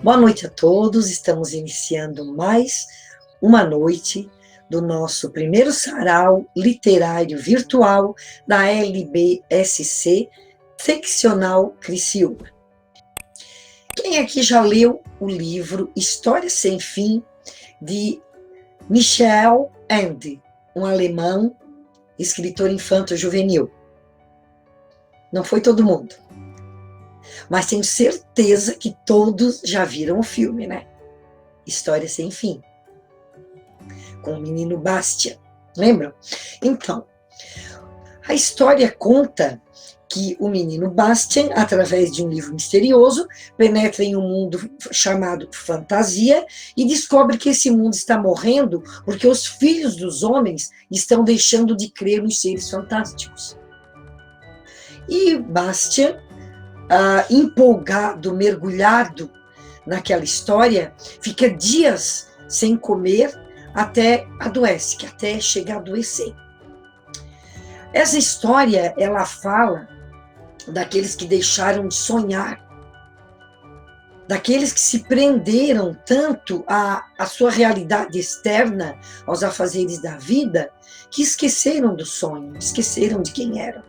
Boa noite a todos, estamos iniciando mais uma noite do nosso primeiro sarau literário virtual da LBSC, seccional Criciúma. Quem aqui já leu o livro História Sem Fim, de Michel Ende, um alemão, escritor infanto-juvenil? Não foi todo mundo, mas tenho certeza que todos já viram o filme, né? História Sem Fim, com o menino Bastian, lembram? Então, a história conta que o menino Bastian, através de um livro misterioso, penetra em um mundo chamado fantasia e descobre que esse mundo está morrendo porque os filhos dos homens estão deixando de crer nos seres fantásticos. E Bastian, empolgado, mergulhado naquela história, fica dias sem comer até adoece, que até chega a adoecer. Essa história, ela fala daqueles que deixaram de sonhar, daqueles que se prenderam tanto à sua realidade externa, aos afazeres da vida, que esqueceram do sonho, esqueceram de quem eram,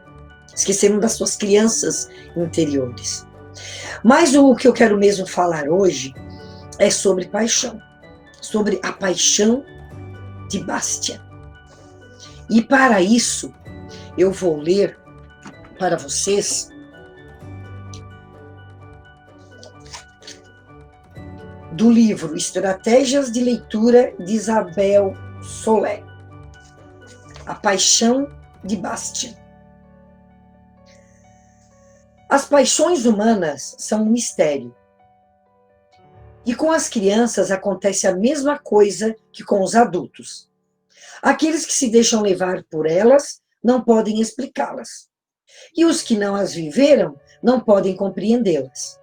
esqueceram das suas crianças interiores. Mas o que eu quero mesmo falar hoje é sobre paixão, sobre a paixão de Bastian. E para isso, eu vou ler para vocês do livro Estratégias de Leitura de Isabel Solé, A Paixão de Bastian. As paixões humanas são um mistério. E com as crianças acontece a mesma coisa que com os adultos. Aqueles que se deixam levar por elas não podem explicá-las. E os que não as viveram não podem compreendê-las.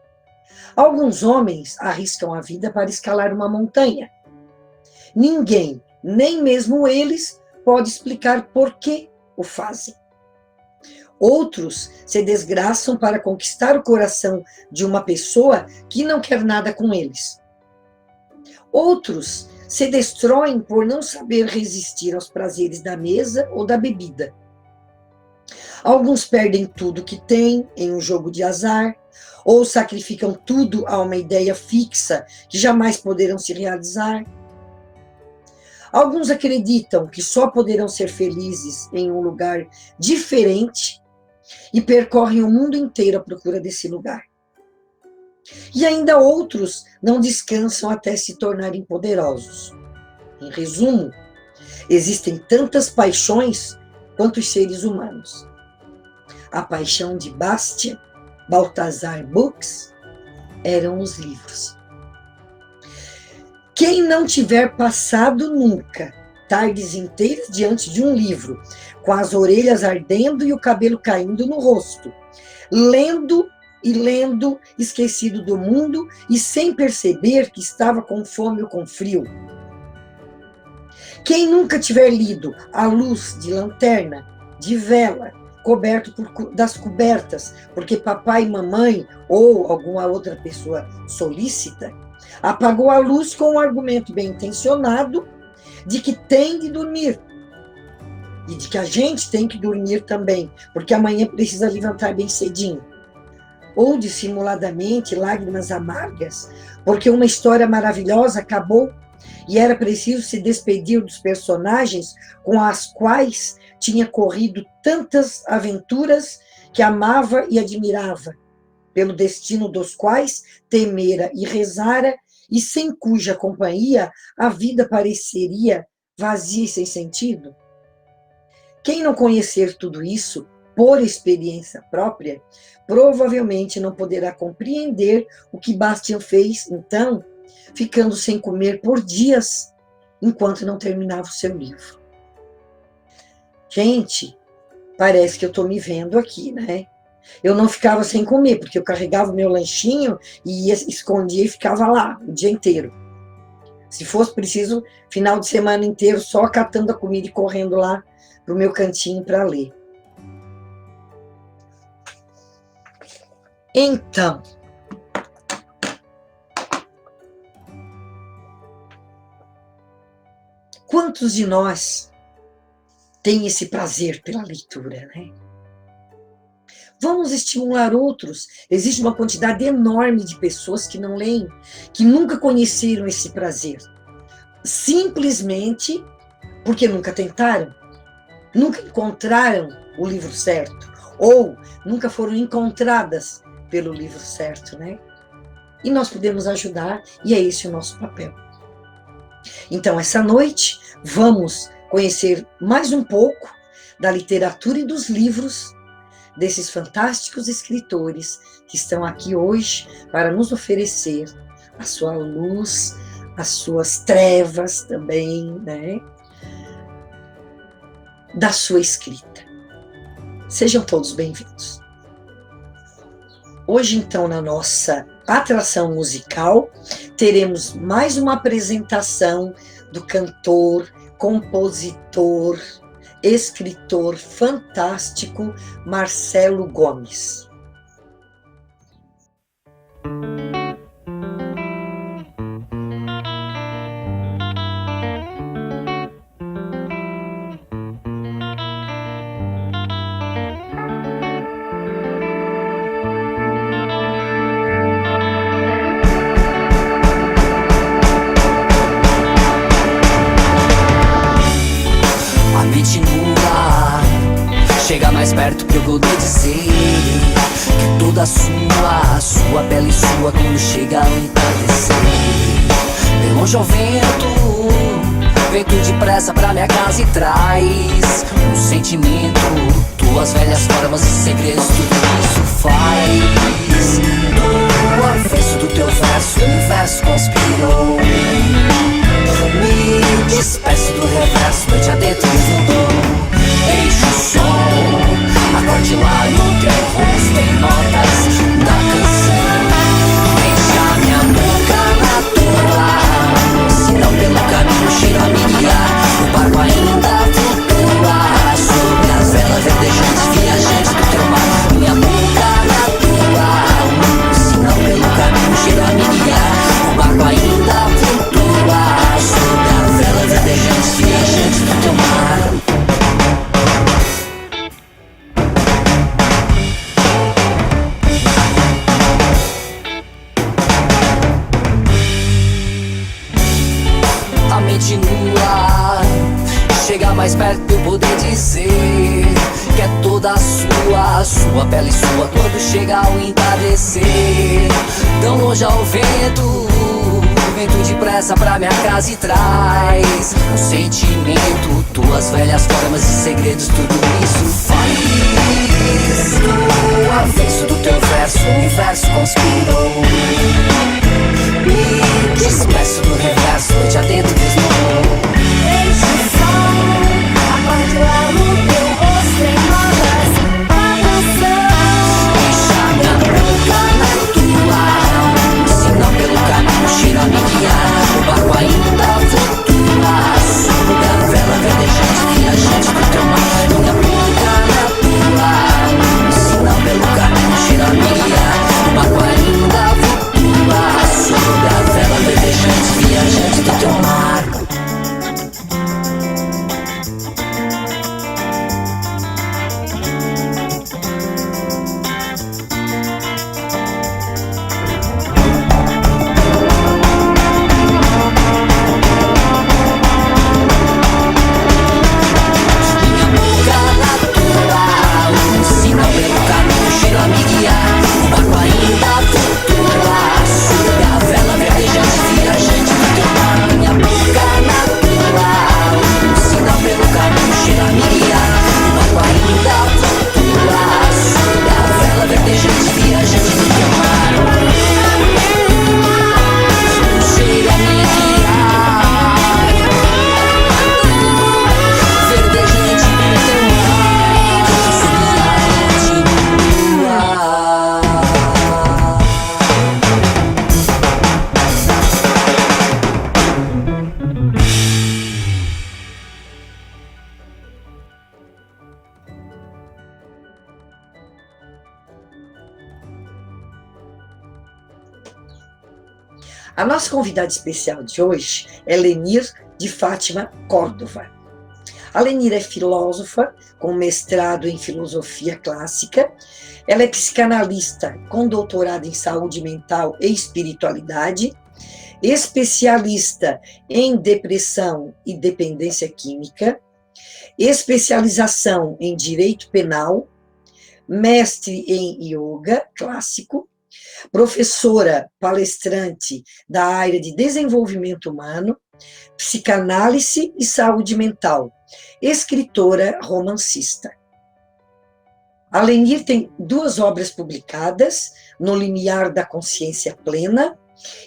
Alguns homens arriscam a vida para escalar uma montanha. Ninguém, nem mesmo eles, pode explicar por que o fazem. Outros se desgraçam para conquistar o coração de uma pessoa que não quer nada com eles. Outros se destroem por não saber resistir aos prazeres da mesa ou da bebida. Alguns perdem tudo que têm em um jogo de azar, ou sacrificam tudo a uma ideia fixa que jamais poderão se realizar. Alguns acreditam que só poderão ser felizes em um lugar diferente e percorrem o mundo inteiro à procura desse lugar. E ainda outros não descansam até se tornarem poderosos. Em resumo, existem tantas paixões quanto os seres humanos. A paixão de Bastian, Balthasar Books, eram os livros. Quem não tiver passado nunca tardes inteiras diante de um livro, com as orelhas ardendo e o cabelo caindo no rosto, lendo e lendo, esquecido do mundo e sem perceber que estava com fome ou com frio. Quem nunca tiver lido à luz de lanterna, de vela, coberto das cobertas, porque papai e mamãe ou alguma outra pessoa solícita apagou a luz com um argumento bem intencionado de que tem de dormir e de que a gente tem que dormir também, porque amanhã precisa levantar bem cedinho. Ou dissimuladamente lágrimas amargas, porque uma história maravilhosa acabou e era preciso se despedir dos personagens com as quais tinha corrido tantas aventuras que amava e admirava, pelo destino dos quais temera e rezara, e sem cuja companhia a vida pareceria vazia e sem sentido? Quem não conhecer tudo isso por experiência própria, provavelmente não poderá compreender o que Bastian fez, então, ficando sem comer por dias, enquanto não terminava o seu livro. Gente, parece que eu estou me vendo aqui, né? Eu não ficava sem comer, porque eu carregava o meu lanchinho e ia, escondia e ficava lá o dia inteiro. Se fosse preciso, final de semana inteiro, só catando a comida e correndo lá para o meu cantinho para ler. Então, Quantos de nós têm esse prazer pela leitura, né? Vamos estimular outros. Existe uma quantidade enorme de pessoas que não leem, que nunca conheceram esse prazer. Simplesmente porque nunca tentaram, nunca encontraram o livro certo, ou nunca foram encontradas pelo livro certo, né? E nós podemos ajudar, e é esse o nosso papel. Então, essa noite, vamos conhecer mais um pouco da literatura e dos livros desses fantásticos escritores que estão aqui hoje para nos oferecer a sua luz, as suas trevas também, né? Da sua escrita. Sejam todos bem-vindos. Hoje, então, na nossa atração musical, teremos mais uma apresentação do cantor, compositor, escritor fantástico Marcelo Gomes. A mente nua chega mais perto pra eu poder dizer que é toda sua pele sua quando chega ao entardecer. De longe ao vento depressa pra minha casa e traz um sentimento, tuas velhas formas e segredos, tudo isso faz. Do avesso do teu verso, o universo conspirou. Me despeço do reverso, noite adentro fundou. Deixa o som, acorde lá no teu rosto em notas da canção. Deixa minha boca na tua, senão pelo caminho cheiro a me guiar. O barco ainda flutua sobre as velas verdejantes, viajantes do teu mar. Minha boca na tua, senão pelo caminho cheiro a me guiar. O barco ainda flutua sobre as velas verdejantes, viajantes do teu mar. A mente nua chega mais perto pra eu poder dizer que é toda sua pele sua quando chega ao entardecer. Tão longe ao vento depressa pra minha casa e traz um sentimento, tuas velhas formas e segredos, tudo isso faz. Do avesso do teu verso, o universo conspirou. Me despeço do reverso, noite adentro desmorou. Deixa o sol, acorde lá no teu rosto em notas da canção. Deixa minha boca na tua, senão pelo caminho cheiro a me guiar. O barco ainda flutua sobre a vela verdejante, viajante do teu mar. Minha boca na tua, senão pelo caminho cheiro a me guiar. O barco ainda flutua sobre a vela verdejante, viajante do teu mar. A nossa convidada especial de hoje é Lenir de Fátima Córdova. A Lenir é filósofa, com mestrado em filosofia clássica. Ela é psicanalista com doutorado em saúde mental e espiritualidade, especialista em depressão e dependência química, especialização em direito penal, mestre em yoga clássico, professora palestrante da área de desenvolvimento humano, psicanálise e saúde mental, escritora romancista. A Lenir tem 2 obras publicadas, No Limiar da Consciência Plena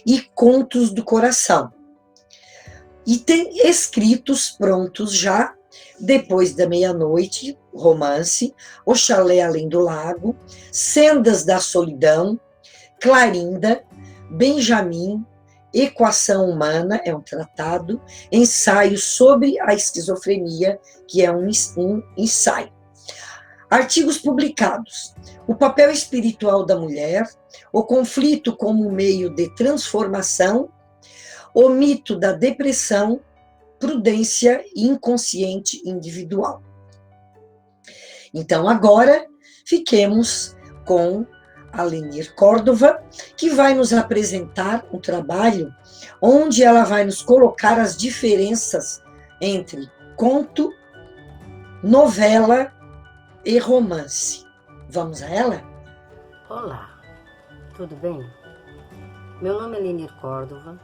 e Contos do Coração. E tem escritos prontos já, Depois da Meia-Noite, romance, O Chalé Além do Lago, Sendas da Solidão, Clarinda, Benjamin, Equação Humana, é um tratado, Ensaio sobre a Esquizofrenia, que é um ensaio. Artigos publicados: O papel espiritual da mulher, o conflito como meio de transformação, o mito da depressão, prudência e inconsciente individual. Então, agora, fiquemos com a Lenir Córdova, que vai nos apresentar um trabalho onde ela vai nos colocar as diferenças entre conto, novela e romance. Vamos a ela? Olá, tudo bem? Meu nome é Lenir Córdova,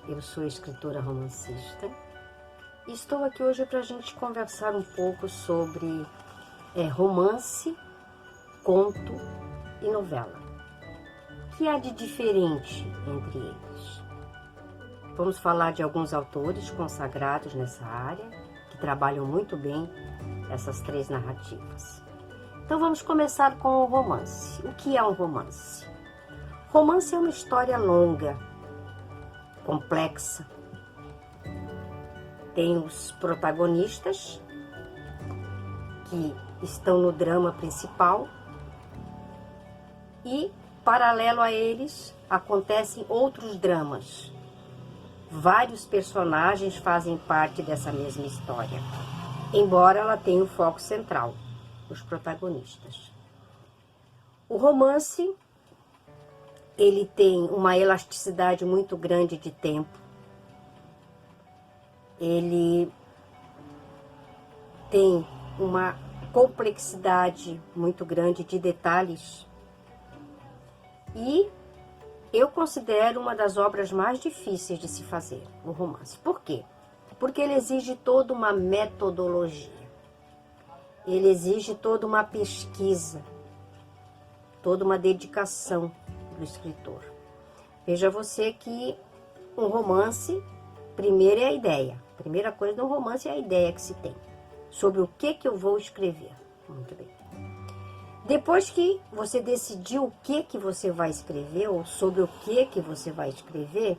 eu sou escritora romancista e estou aqui hoje para a gente conversar um pouco sobre romance, conto e novela. O que há de diferente entre eles? Vamos falar de alguns autores consagrados nessa área, que trabalham muito bem essas 3 narrativas. Então vamos começar com o romance. O que é um romance? Romance é uma história longa, complexa. Tem os protagonistas, que estão no drama principal, e, paralelo a eles, acontecem outros dramas. Vários personagens fazem parte dessa mesma história, embora ela tenha o foco central, os protagonistas. O romance, ele tem uma elasticidade muito grande de tempo. Ele tem uma complexidade muito grande de detalhes. E eu considero uma das obras mais difíceis de se fazer, o romance. Por quê? Porque ele exige toda uma metodologia. Ele exige toda uma pesquisa, toda uma dedicação do escritor. Veja você que um romance, primeiro é a ideia. A primeira coisa do romance é a ideia que se tem. Sobre o que eu vou escrever. Muito bem. Depois que você decidiu o que você vai escrever, ou sobre o que você vai escrever,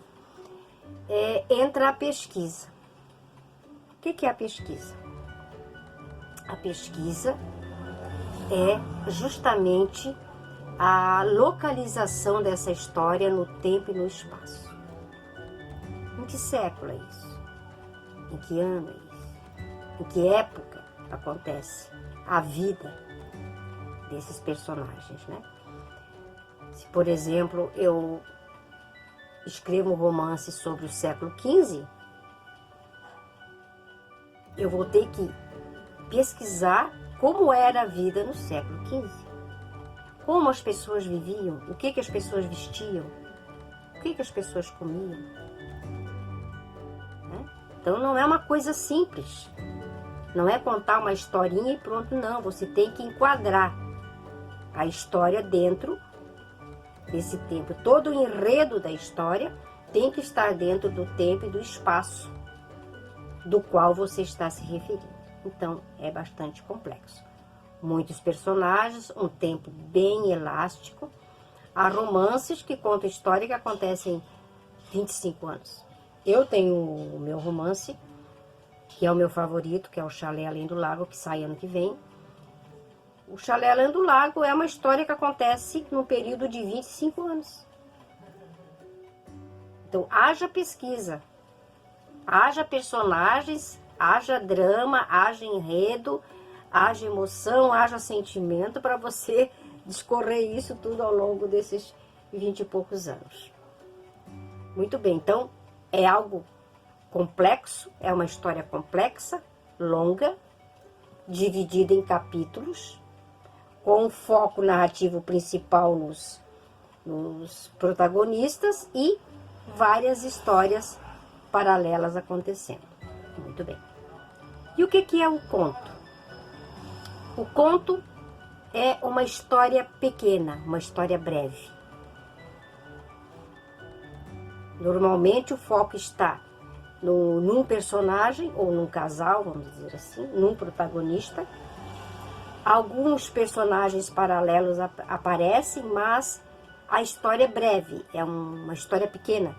entra a pesquisa. O que é a pesquisa? A pesquisa é justamente a localização dessa história no tempo e no espaço. Em que século é isso? Em que ano é isso? Em que época acontece a vida desses personagens, né? Se, por exemplo, eu escrevo um romance sobre o século XV, eu vou ter que pesquisar como era a vida no século XV. Como as pessoas viviam, o que as pessoas vestiam, o que as pessoas comiam. Né? Então não é uma coisa simples. Não é contar uma historinha e pronto, não. Você tem que enquadrar a história dentro desse tempo. Todo o enredo da história tem que estar dentro do tempo e do espaço do qual você está se referindo. Então, é bastante complexo. Muitos personagens, um tempo bem elástico. Há romances que contam história que acontecem em 25 anos. Eu tenho o meu romance, que é o meu favorito, que é o Chalé Além do Lago, que sai ano que vem. O Chalé Além do Lago é uma história que acontece num período de 25 anos. Então, haja pesquisa Haja personagens, haja drama, haja enredo, haja emoção, haja sentimento para você discorrer isso tudo ao longo desses 20 e poucos anos. Muito bem, então é algo complexo, é uma história complexa, longa, dividida em capítulos, com um foco narrativo principal nos protagonistas e várias histórias paralelas acontecendo. Muito bem. E o que é o conto? O conto é uma história pequena, uma história breve. Normalmente o foco está num personagem ou num casal, vamos dizer assim, num protagonista. Alguns personagens paralelos aparecem, mas a história é breve, é uma história pequena.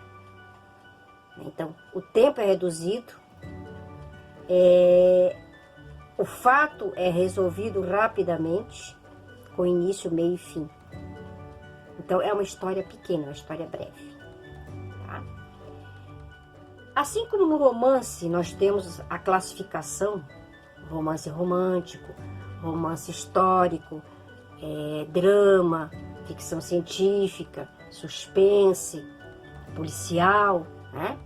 Então, o tempo é reduzido, o fato é resolvido rapidamente, com início, meio e fim. Então, é uma história pequena, uma história breve. Tá? Assim como no romance, nós temos a classificação, romance romântico, romance histórico, drama, ficção científica, suspense, policial, né?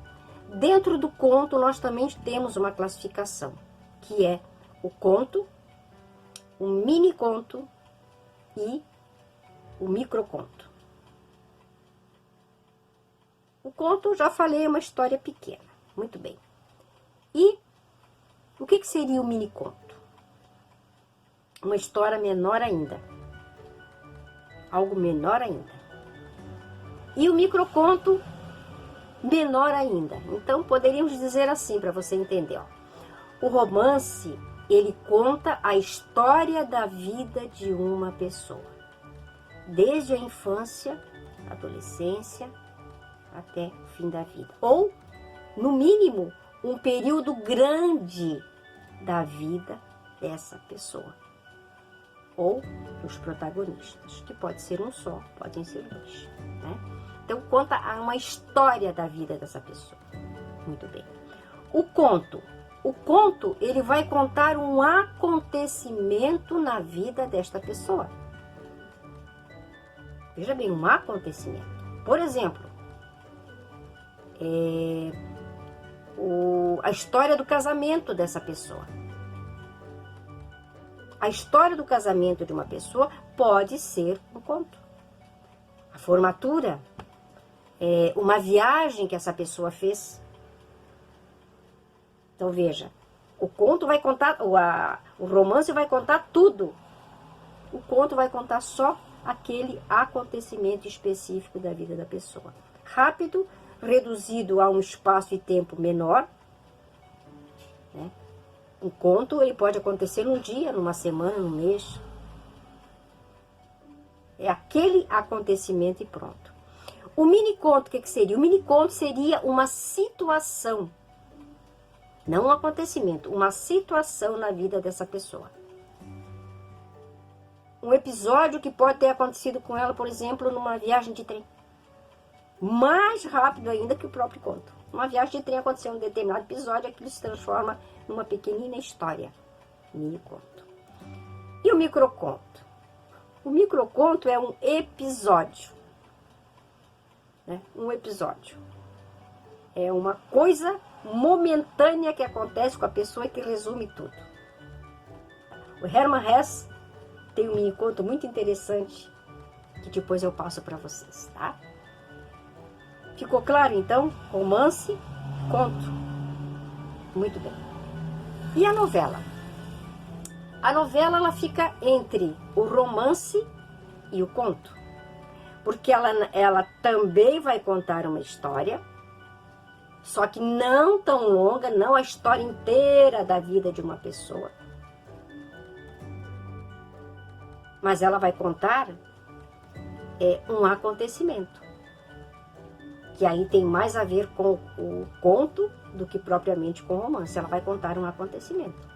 Dentro do conto nós também temos uma classificação, que é o conto, o mini conto e o microconto. O conto, já falei, é uma história pequena. Muito bem. E o que seria o mini conto? Uma história menor ainda. Algo menor ainda. E o microconto, menor ainda. Então, poderíamos dizer assim, para você entender. Ó. O romance, ele conta a história da vida de uma pessoa. Desde a infância, adolescência, até o fim da vida. Ou, no mínimo, um período grande da vida dessa pessoa. Ou dos protagonistas, que pode ser um só, podem ser dois, né? Então, conta uma história da vida dessa pessoa. Muito bem. O conto, ele vai contar um acontecimento na vida desta pessoa. Veja bem, um acontecimento. Por exemplo, a história do casamento dessa pessoa. A história do casamento de uma pessoa pode ser um conto. A formatura, uma viagem que essa pessoa fez. Então veja, o conto vai contar, o romance vai contar tudo. O conto vai contar só aquele acontecimento específico da vida da pessoa. Rápido, reduzido a um espaço e tempo menor, né? Um conto, ele pode acontecer num dia, numa semana, num mês. É aquele acontecimento e pronto. O mini-conto, o que seria? O mini-conto seria uma situação. Não um acontecimento, uma situação na vida dessa pessoa. Um episódio que pode ter acontecido com ela, por exemplo, numa viagem de trem. Mais rápido ainda que o próprio conto. Uma viagem de trem aconteceu um determinado episódio, aquilo se transforma numa pequenina história. Mini-conto. E o microconto? O microconto é um episódio. Né? Um episódio. É uma coisa momentânea que acontece com a pessoa e que resume tudo. O Hermann Hesse tem um mini-conto muito interessante que depois eu passo para vocês, tá? Ficou claro, então? Romance, conto. Muito bem. E a novela? A novela, ela fica entre o romance e o conto. Porque ela também vai contar uma história, só que não tão longa, não a história inteira da vida de uma pessoa. Mas ela vai contar um acontecimento. Que aí tem mais a ver com o conto do que propriamente com o romance. Ela vai contar um acontecimento.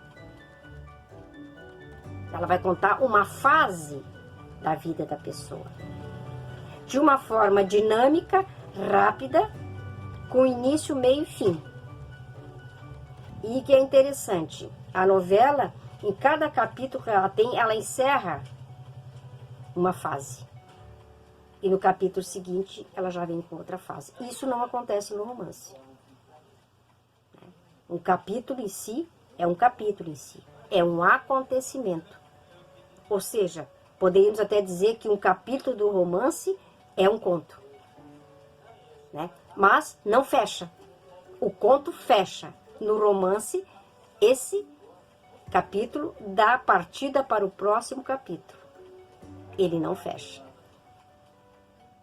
Ela vai contar uma fase da vida da pessoa. De uma forma dinâmica, rápida, com início, meio e fim. E que é interessante, a novela, em cada capítulo que ela tem, ela encerra uma fase. E no capítulo seguinte, ela já vem com outra fase. Isso não acontece no romance. Um capítulo em si é um capítulo em si. É um acontecimento. Ou seja, poderíamos até dizer que um capítulo do romance é um conto. Né? Mas não fecha. O conto fecha. No romance, esse capítulo dá partida para o próximo capítulo. Ele não fecha.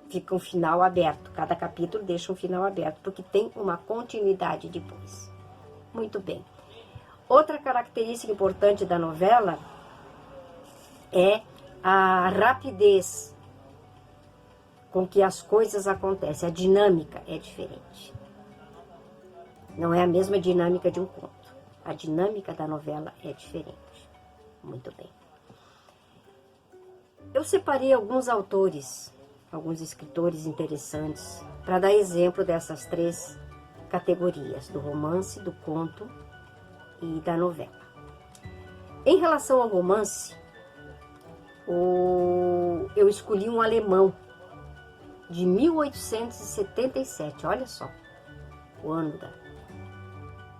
Fica um final aberto. Cada capítulo deixa um final aberto, porque tem uma continuidade depois. Muito bem. Outra característica importante da novela é a rapidez com que as coisas acontecem. A dinâmica é diferente. Não é a mesma dinâmica de um conto. A dinâmica da novela é diferente. Muito bem. Eu separei alguns autores, alguns escritores interessantes, para dar exemplo dessas três categorias, do romance, do conto e da novela. Em relação ao romance, eu escolhi um alemão, de 1877, olha só, o ano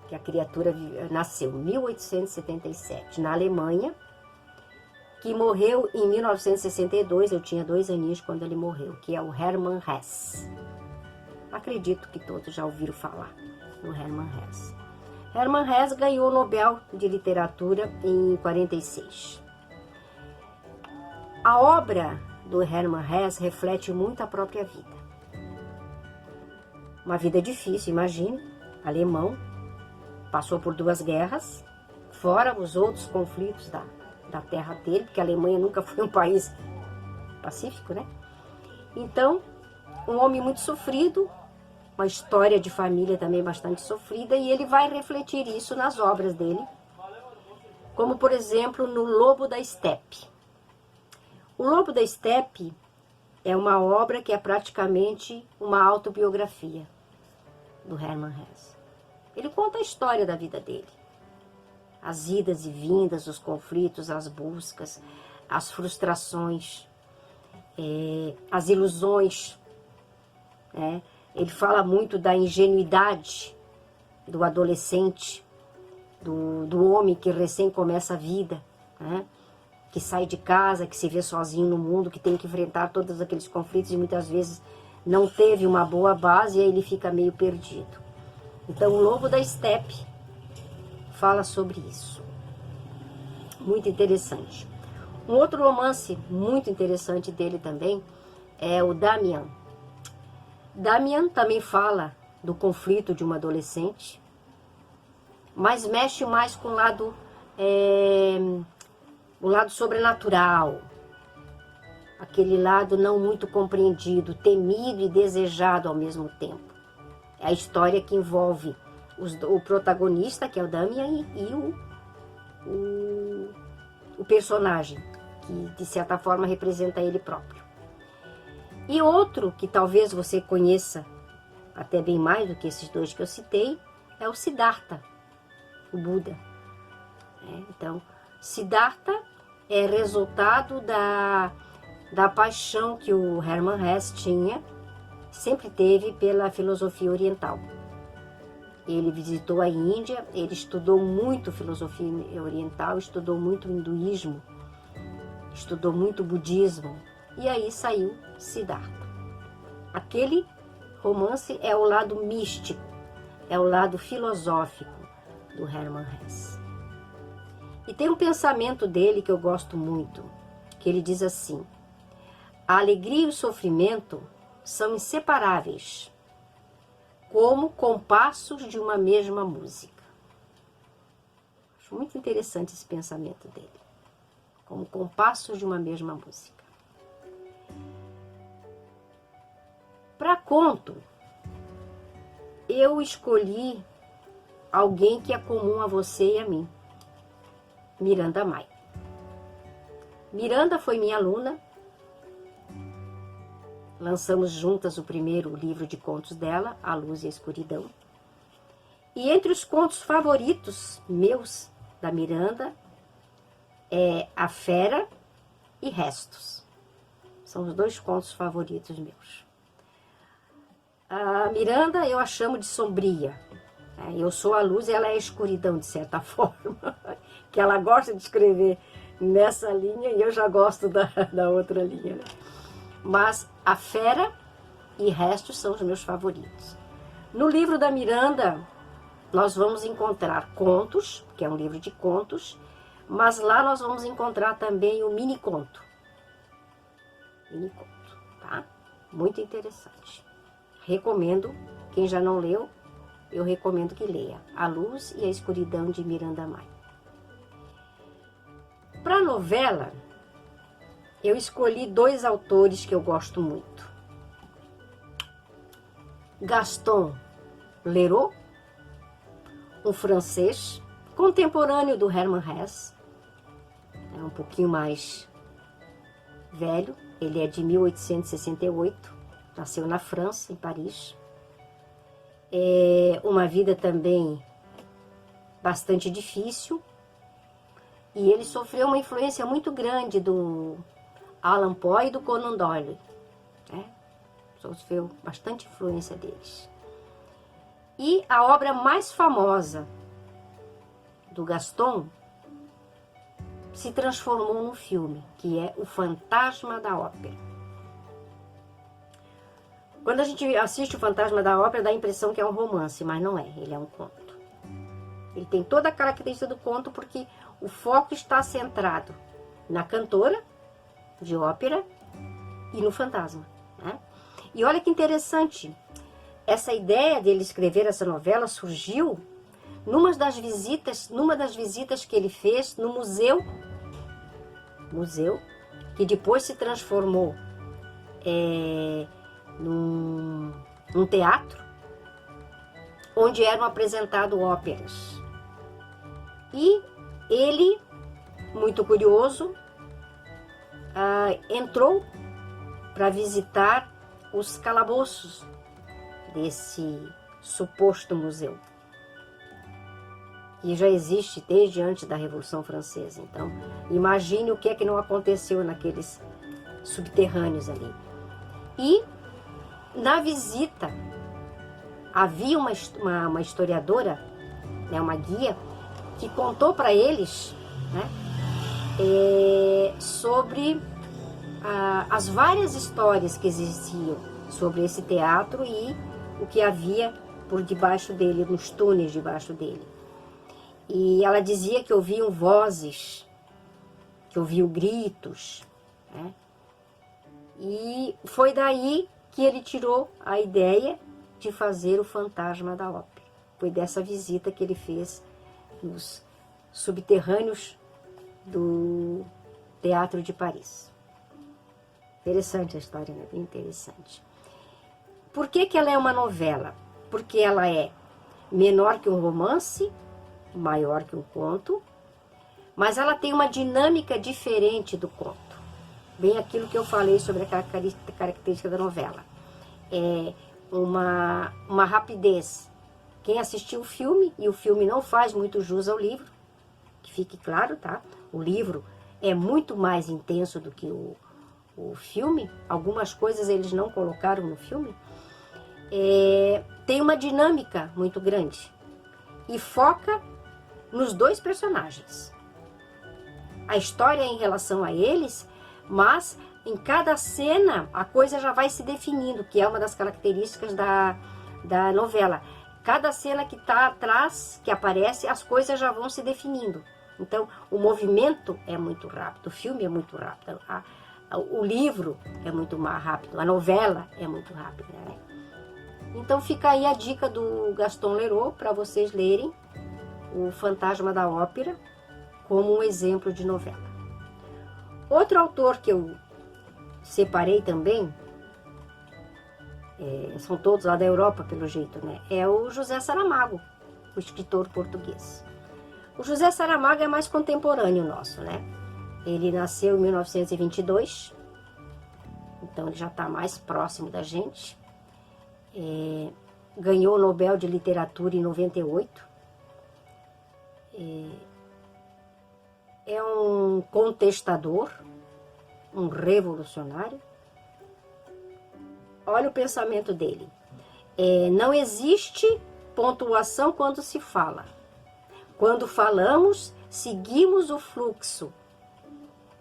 que a criatura nasceu, 1877, na Alemanha, que morreu em 1962, eu tinha 2 aninhos quando ele morreu, que é o Hermann Hesse. Acredito que todos já ouviram falar no Hermann Hesse. Hermann Hesse ganhou o Nobel de Literatura em 46. A obra do Hermann Hesse reflete muito a própria vida. Uma vida difícil, imagine, alemão, passou por 2 guerras, fora os outros conflitos da terra dele, porque a Alemanha nunca foi um país pacífico, né? Então, um homem muito sofrido, uma história de família também bastante sofrida, e ele vai refletir isso nas obras dele, como, por exemplo, no Lobo da Estepe. O Lobo da Estepe é uma obra que é praticamente uma autobiografia do Hermann Hesse. Ele conta a história da vida dele. As idas e vindas, os conflitos, as buscas, as frustrações, as ilusões. Né? Ele fala muito da ingenuidade do adolescente, do homem que recém começa a vida, né? Que sai de casa, que se vê sozinho no mundo, que tem que enfrentar todos aqueles conflitos e muitas vezes não teve uma boa base e aí ele fica meio perdido. Então, o Lobo da Estepe fala sobre isso. Muito interessante. Um outro romance muito interessante dele também é o Damian. Damian também fala do conflito de uma adolescente, mas mexe mais com o lado sobrenatural, aquele lado não muito compreendido, temido e desejado ao mesmo tempo. É a história que envolve o protagonista, que é o Damian, e o personagem, que de certa forma representa ele próprio. E outro que talvez você conheça até bem mais do que esses 2 que eu citei, é o Siddhartha, o Buda. Então, Siddhartha é resultado da paixão que o Hermann Hesse tinha, sempre teve pela filosofia oriental. Ele visitou a Índia, ele estudou muito filosofia oriental, estudou muito hinduísmo, estudou muito budismo, e aí saiu Siddhartha. Aquele romance é o lado místico, é o lado filosófico do Hermann Hesse. E tem um pensamento dele que eu gosto muito, que ele diz assim: a alegria e o sofrimento são inseparáveis, como compassos de uma mesma música. Acho muito interessante esse pensamento dele. Como compassos de uma mesma música. Para conto, eu escolhi alguém que é comum a você e a mim. Miranda May. Miranda foi minha aluna. Lançamos juntas o primeiro livro de contos dela, A Luz e a Escuridão. E entre os contos favoritos meus da Miranda é A Fera e Restos. São os 2 contos favoritos meus. A Miranda eu a chamo de sombria. Eu sou a luz e ela é a escuridão, de certa forma. Que ela gosta de escrever nessa linha e eu já gosto da outra linha, né? Mas A Fera e Restos são os meus favoritos. No livro da Miranda, nós vamos encontrar contos, que é um livro de contos, mas lá nós vamos encontrar também o mini conto. Mini conto, tá? Muito interessante. Recomendo, quem já não leu, eu recomendo que leia A Luz e a Escuridão, de Miranda May. Para a novela, eu escolhi 2 autores que eu gosto muito. Gaston Leroux, um francês, contemporâneo do Hermann Hesse, é um pouquinho mais velho, ele é de 1868, nasceu na França, em Paris. É uma vida também bastante difícil, e ele sofreu uma influência muito grande do Allan Poe e do Conan Doyle, né? Sofreu bastante influência deles. E a obra mais famosa do Gaston se transformou num filme, que é O Fantasma da Ópera. Quando a gente assiste O Fantasma da Ópera, dá a impressão que é um romance, mas não é, ele é um conto. Ele tem toda a característica do conto porque o foco está centrado na cantora de ópera e no fantasma, né? E olha que interessante, essa ideia dele escrever essa novela surgiu numa das visitas que ele fez no museu, que depois se transformou num teatro, onde eram apresentadas óperas. E ele, muito curioso, entrou para visitar os calabouços desse suposto museu, que já existe desde antes da Revolução Francesa. Então, imagine o que é que não aconteceu naqueles subterrâneos ali. E, na visita, havia uma historiadora, né, uma guia, que contou para eles, né, sobre as várias histórias que existiam sobre esse teatro e o que havia por debaixo dele, nos túneis debaixo dele. E ela dizia que ouviam vozes, que ouviam gritos, né? E foi daí que ele tirou a ideia de fazer O Fantasma da Ópera. Foi dessa visita que ele fez nos subterrâneos do Teatro de Paris. Interessante a história, né? Bem interessante. Por que que ela é uma novela? Porque ela é menor que um romance, maior que um conto, mas ela tem uma dinâmica diferente do conto. Bem aquilo que eu falei sobre a característica da novela. É uma rapidez. Quem assistiu o filme, e o filme não faz muito jus ao livro, que fique claro, tá? O livro é muito mais intenso do que o filme. Algumas coisas eles não colocaram no filme. Tem uma dinâmica muito grande e foca nos 2 personagens. A história é em relação a eles, mas em cada cena a coisa já vai se definindo, que é uma das características da novela. Cada cena que está atrás, que aparece, as coisas já vão se definindo. Então, o movimento é muito rápido, o filme é muito rápido, o livro é muito mais rápido, a novela é muito rápida, né? Então fica aí a dica do Gaston Leroux para vocês lerem O Fantasma da Ópera como um exemplo de novela. Outro autor que eu separei também, são todos lá da Europa pelo jeito, né? É o José Saramago, o escritor português. O José Saramago é mais contemporâneo nosso, né? Ele nasceu em 1922, então ele já está mais próximo da gente. ganhou o Nobel de Literatura em 98. É um contestador, um revolucionário. Olha o pensamento dele. Não existe pontuação quando se fala. Quando falamos, seguimos o fluxo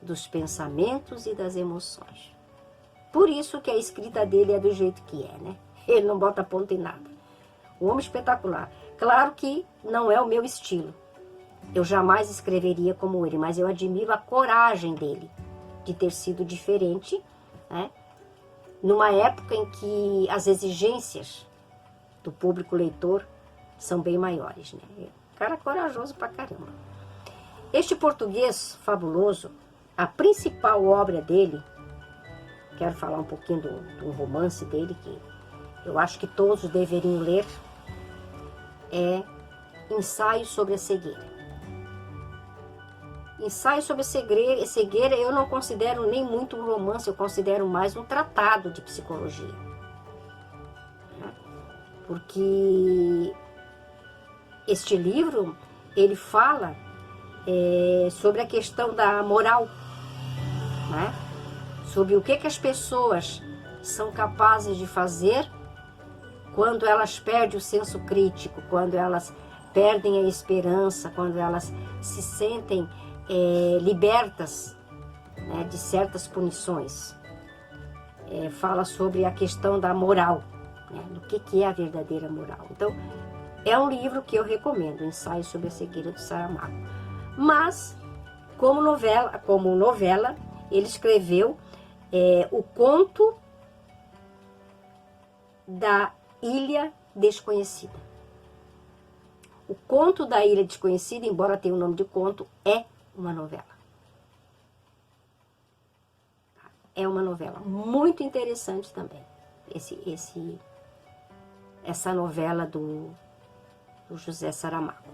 dos pensamentos e das emoções. Por isso que a escrita dele é do jeito que é, né? Ele não bota ponto em nada. Um homem espetacular. Claro que não é o meu estilo. Eu jamais escreveria como ele, mas eu admiro a coragem dele de ter sido diferente, né? Numa época em que as exigências do público leitor são bem maiores, né? Cara corajoso pra caramba. Este português fabuloso, a principal obra dele, quero falar um pouquinho do romance dele, que eu acho que todos deveriam ler, é Ensaio sobre a Cegueira. Ensaio sobre a cegueira eu não considero nem muito um romance, eu considero mais um tratado de psicologia. Porque este livro, ele fala sobre a questão da moral, né? Sobre o que as pessoas são capazes de fazer quando elas perdem o senso crítico, quando elas perdem a esperança, quando elas se sentem libertas, né, de certas punições. Fala sobre a questão da moral, né, do que é a verdadeira moral. Então, é um livro que eu recomendo, Ensaio sobre a Cegueira, do Saramago. Mas, como novela, ele escreveu o conto da Ilha Desconhecida. O conto da Ilha Desconhecida, embora tenha o nome de conto, é uma novela. É uma novela muito interessante também, essa novela do José Saramago.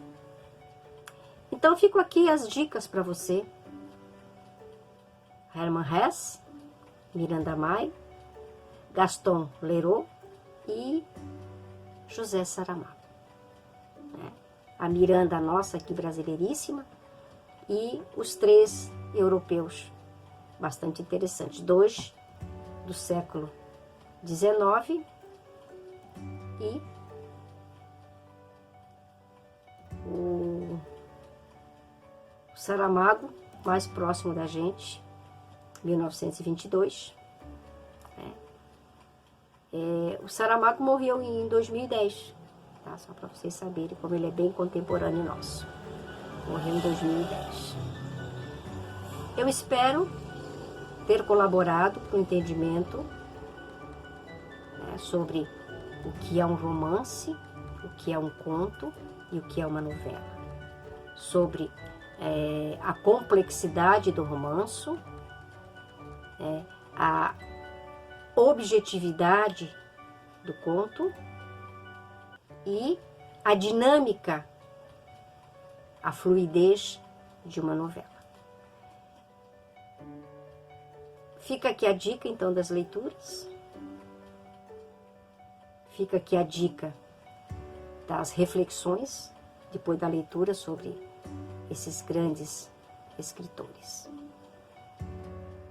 Então, fico aqui as dicas para você. Hermann Hesse, Miranda May, Gaston Leroux e José Saramago. A Miranda nossa aqui brasileiríssima e os 3 europeus bastante interessantes. 2 do século XIX e o Saramago, mais próximo da gente, 1922. O Saramago morreu em 2010, tá? Só para vocês saberem como ele é bem contemporâneo nosso. Morreu em 2010. Eu espero ter colaborado para o entendimento, né, sobre o que é um romance, o que é um conto e o que é uma novela. Sobre a complexidade do romance, a objetividade do conto e a dinâmica, a fluidez de uma novela. Fica aqui a dica, então, das leituras. Fica aqui a dica das reflexões, depois da leitura, sobre esses grandes escritores.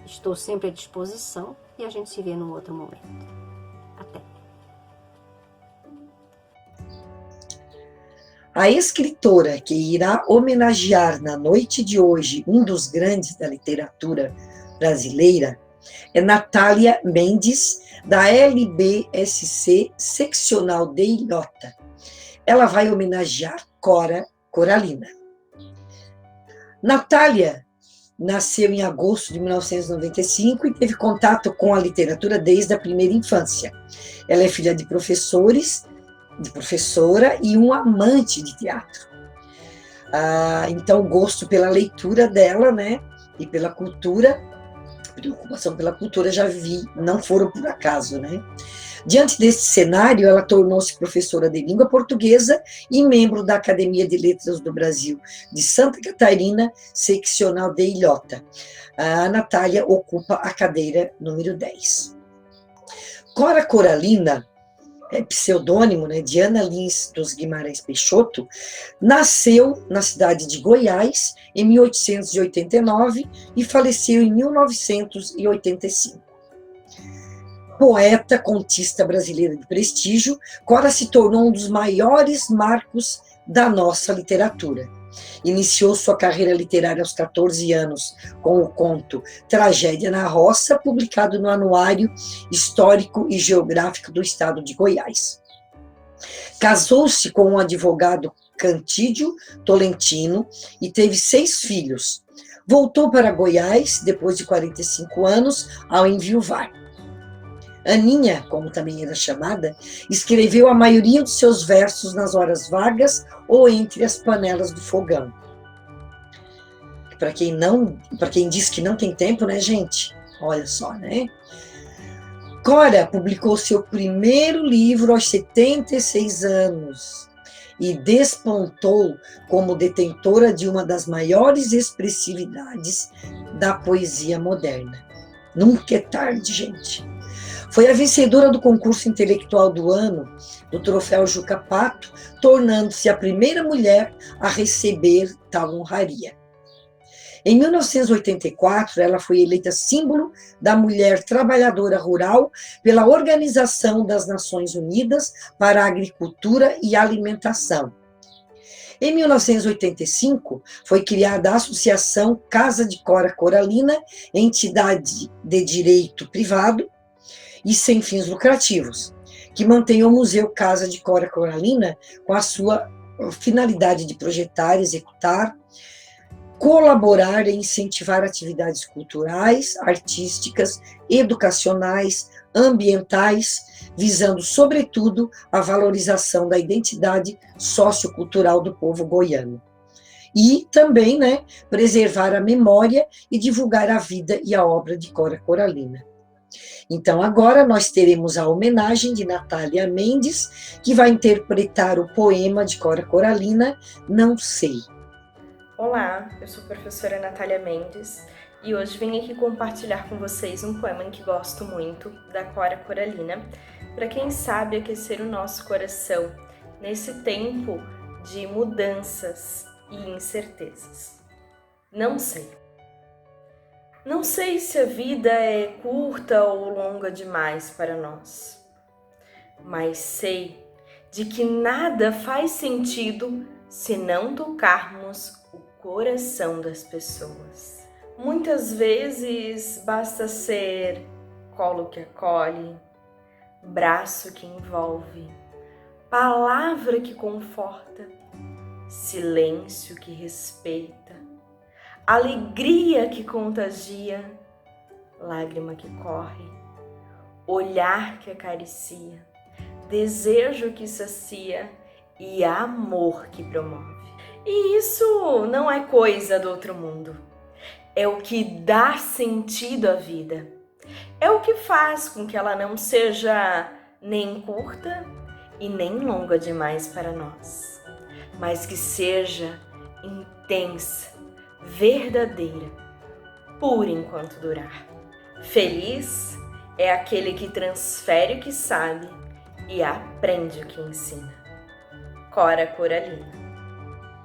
Estou sempre à disposição e a gente se vê num outro momento. Até! A escritora que irá homenagear na noite de hoje um dos grandes da literatura brasileira é Natália Mendes, da LBSC Seccional de Ilhota. Ela vai homenagear Cora Coralina. Natália nasceu em agosto de 1995 e teve contato com a literatura desde a primeira infância. Ela é filha de professora e um amante de teatro. Então, o gosto pela leitura dela, né, e pela cultura, preocupação pela cultura, já vi, não foram por acaso, né? Diante desse cenário, ela tornou-se professora de língua portuguesa e membro da Academia de Letras do Brasil de Santa Catarina, seccional de Ilhota. A Natália ocupa a cadeira número 10. Cora Coralina pseudônimo, né, de Ana Lins dos Guimarães Peixoto, nasceu na cidade de Goiás em 1889 e faleceu em 1985. Poeta, contista brasileira de prestígio, Cora se tornou um dos maiores marcos da nossa literatura. Iniciou sua carreira literária aos 14 anos com o conto Tragédia na Roça, publicado no Anuário Histórico e Geográfico do Estado de Goiás. Casou-se com um advogado Cantídio Tolentino e teve 6 filhos. Voltou para Goiás depois de 45 anos ao enviuvar. Aninha, como também era chamada, escreveu a maioria dos seus versos nas horas vagas ou entre as panelas do fogão. Para quem diz que não tem tempo, né, gente? Olha só, né? Cora publicou seu primeiro livro aos 76 anos e despontou como detentora de uma das maiores expressividades da poesia moderna. Nunca é tarde, gente. Foi a vencedora do concurso intelectual do ano, do troféu Juca Pato, tornando-se a primeira mulher a receber tal honraria. Em 1984, ela foi eleita símbolo da mulher trabalhadora rural pela Organização das Nações Unidas para a Agricultura e Alimentação. Em 1985, foi criada a Associação Casa de Cora Coralina, entidade de direito privado e sem fins lucrativos, que mantém o Museu Casa de Cora Coralina com a sua finalidade de projetar, executar, colaborar e incentivar atividades culturais, artísticas, educacionais, ambientais, visando, sobretudo, a valorização da identidade sociocultural do povo goiano. E também, né, preservar a memória e divulgar a vida e a obra de Cora Coralina. Então, agora nós teremos a homenagem de Natália Mendes, que vai interpretar o poema de Cora Coralina, Não Sei. Olá, eu sou a professora Natália Mendes e hoje venho aqui compartilhar com vocês um poema em que gosto muito, da Cora Coralina, para quem sabe aquecer o nosso coração nesse tempo de mudanças e incertezas. Não sei. Não sei se a vida é curta ou longa demais para nós, mas sei de que nada faz sentido se não tocarmos o coração das pessoas. Muitas vezes basta ser colo que acolhe, braço que envolve, palavra que conforta, silêncio que respeita, alegria que contagia, lágrima que corre, olhar que acaricia, desejo que sacia e amor que promove. E isso não é coisa do outro mundo. É o que dá sentido à vida. É o que faz com que ela não seja nem curta e nem longa demais para nós, mas que seja intensa, verdadeira, pura enquanto durar. Feliz é aquele que transfere o que sabe e aprende o que ensina. Cora Coralina.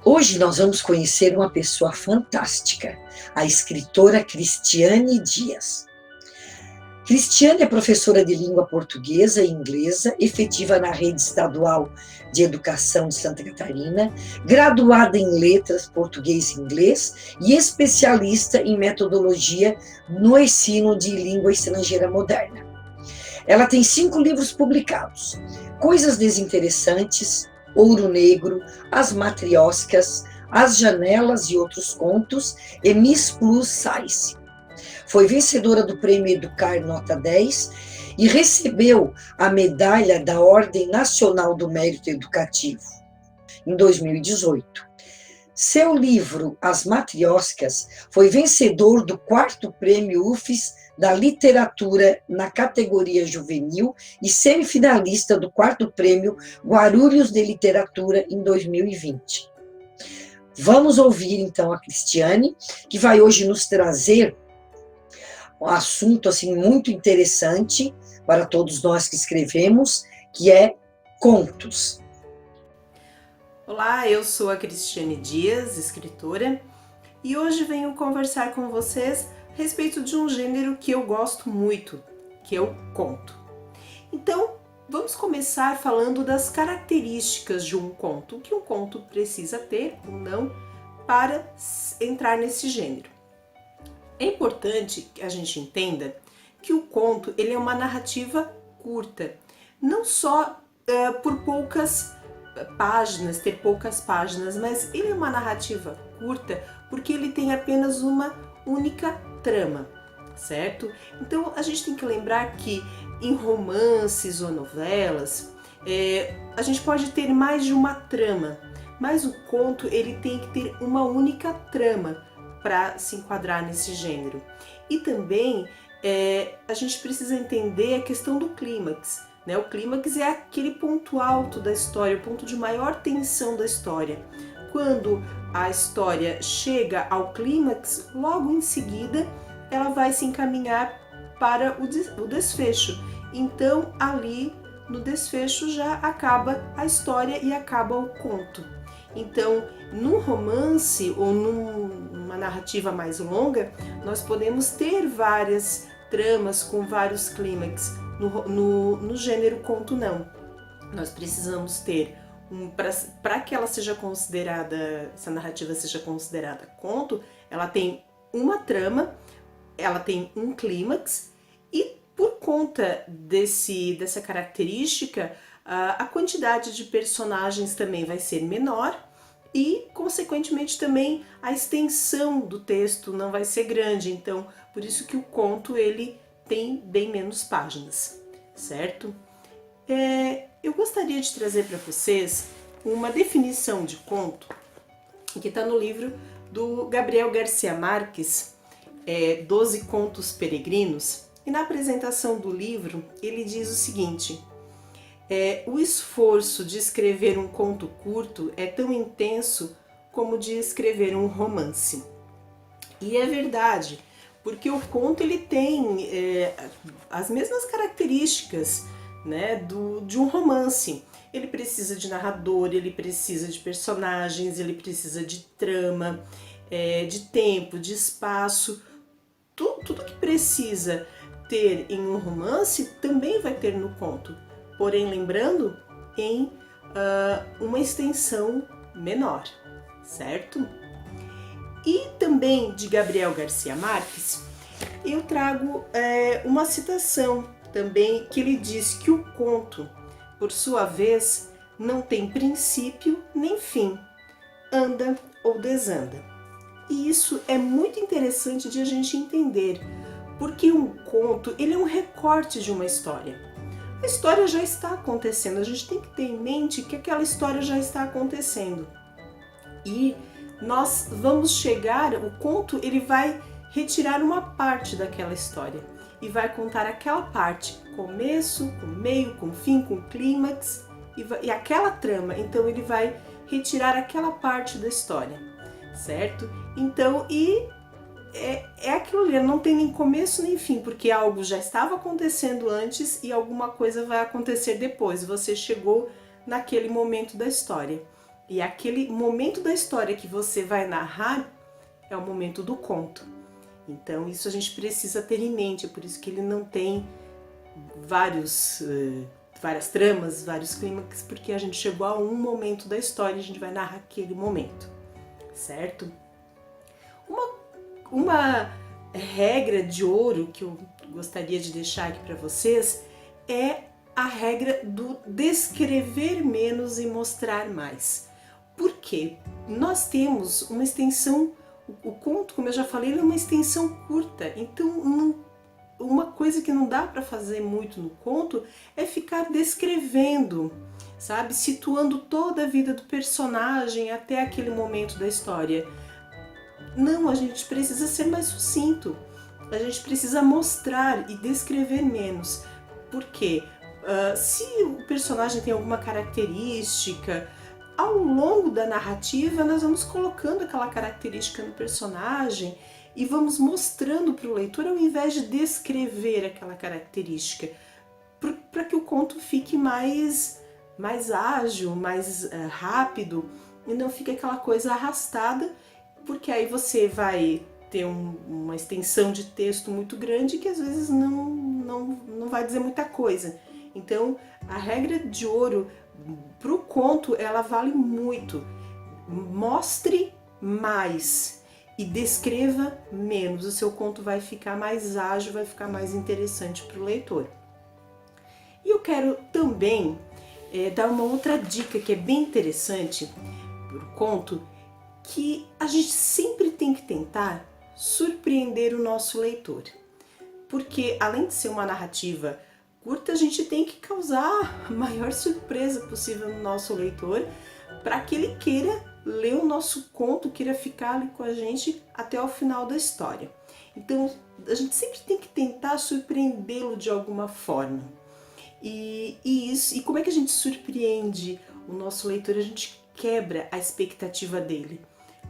Hoje nós vamos conhecer uma pessoa fantástica, a escritora Cristiane Dias. Cristiane é professora de língua portuguesa e inglesa, efetiva na Rede Estadual de Educação de Santa Catarina, graduada em Letras, Português e Inglês e especialista em metodologia no ensino de língua estrangeira moderna. Ela tem 5 livros publicados: Coisas Desinteressantes, Ouro Negro, As Matrioscas, As Janelas e Outros Contos e Miss Plus Size. Foi vencedora do Prêmio Educar Nota 10 e recebeu a medalha da Ordem Nacional do Mérito Educativo em 2018. Seu livro, As Matrioscas, foi vencedor do 4º Prêmio UFES da Literatura na categoria juvenil e semifinalista do 4º Prêmio Guarulhos de Literatura em 2020. Vamos ouvir então a Cristiane, que vai hoje nos trazer um assunto assim muito interessante para todos nós que escrevemos, que é contos. Olá, eu sou a Cristiane Dias, escritora, e hoje venho conversar com vocês a respeito de um gênero que eu gosto muito, que é o conto. Então, vamos começar falando das características de um conto, o que um conto precisa ter ou não para entrar nesse gênero. É importante que a gente entenda que o conto ele é uma narrativa curta, não só por poucas páginas, ter poucas páginas, mas ele é uma narrativa curta porque ele tem apenas uma única trama, certo? Então a gente tem que lembrar que em romances ou novelas a gente pode ter mais de uma trama, mas o conto ele tem que ter uma única trama para se enquadrar nesse gênero. E também a gente precisa entender a questão do clímax. Né? O clímax é aquele ponto alto da história, o ponto de maior tensão da história. Quando a história chega ao clímax, logo em seguida ela vai se encaminhar para o desfecho. Então ali no desfecho já acaba a história e acaba o conto. Então, num romance ou numa narrativa mais longa, nós podemos ter várias tramas com vários clímax. No gênero conto não. Nós precisamos ter para que ela seja considerada, essa narrativa seja considerada conto, ela tem uma trama, ela tem um clímax e por conta dessa característica, a quantidade de personagens também vai ser menor e, consequentemente, também a extensão do texto não vai ser grande. Então, por isso que o conto ele tem bem menos páginas, certo? Eu gostaria de trazer para vocês uma definição de conto que está no livro do Gabriel Garcia Marques, 12 Contos Peregrinos, e na apresentação do livro ele diz o seguinte: o esforço de escrever um conto curto é tão intenso como de escrever um romance. E é verdade, porque o conto ele tem as mesmas características, né, de um romance. Ele precisa de narrador, ele precisa de personagens, ele precisa de trama, de tempo, de espaço. Tudo que precisa ter em um romance também vai ter no conto. Porém, lembrando, em uma extensão menor, certo? E também de Gabriel Garcia Marques, eu trago uma citação também que ele diz que o conto, por sua vez, não tem princípio nem fim, anda ou desanda. E isso é muito interessante de a gente entender, porque um conto ele é um recorte de uma história. A história já está acontecendo, a gente tem que ter em mente que aquela história já está acontecendo. E nós vamos chegar, o conto ele vai retirar uma parte daquela história e vai contar aquela parte, começo, com meio, com fim, com clímax e aquela trama. Então ele vai retirar aquela parte da história, certo? Então, é aquilo ali, não tem nem começo nem fim, porque algo já estava acontecendo antes e alguma coisa vai acontecer depois. Você chegou naquele momento da história. E aquele momento da história que você vai narrar é o momento do conto. Então isso a gente precisa ter em mente, é por isso que ele não tem várias tramas, vários clímax, porque a gente chegou a um momento da história e a gente vai narrar aquele momento, certo? Uma regra de ouro que eu gostaria de deixar aqui para vocês é a regra do descrever menos e mostrar mais. Por quê? Nós temos uma extensão, o conto, como eu já falei, ele é uma extensão curta, então uma coisa que não dá para fazer muito no conto é ficar descrevendo, sabe? Situando toda a vida do personagem até aquele momento da história. Não, a gente precisa ser mais sucinto, a gente precisa mostrar e descrever menos. Por quê? Se o personagem tem alguma característica, ao longo da narrativa nós vamos colocando aquela característica no personagem e vamos mostrando para o leitor ao invés de descrever aquela característica. para que o conto fique mais ágil, mais rápido, e não fique aquela coisa arrastada, porque aí você vai ter uma extensão de texto muito grande que às vezes não vai dizer muita coisa. Então, a regra de ouro para o conto, ela vale muito. Mostre mais e descreva menos. O seu conto vai ficar mais ágil, vai ficar mais interessante para o leitor. E eu quero também dar uma outra dica que é bem interessante para o conto, que a gente sempre tem que tentar surpreender o nosso leitor. Porque além de ser uma narrativa curta, a gente tem que causar a maior surpresa possível no nosso leitor, para que ele queira ler o nosso conto, queira ficar ali com a gente até o final da história. Então, a gente sempre tem que tentar surpreendê-lo de alguma forma. E como é que a gente surpreende o nosso leitor? A gente quebra a expectativa dele.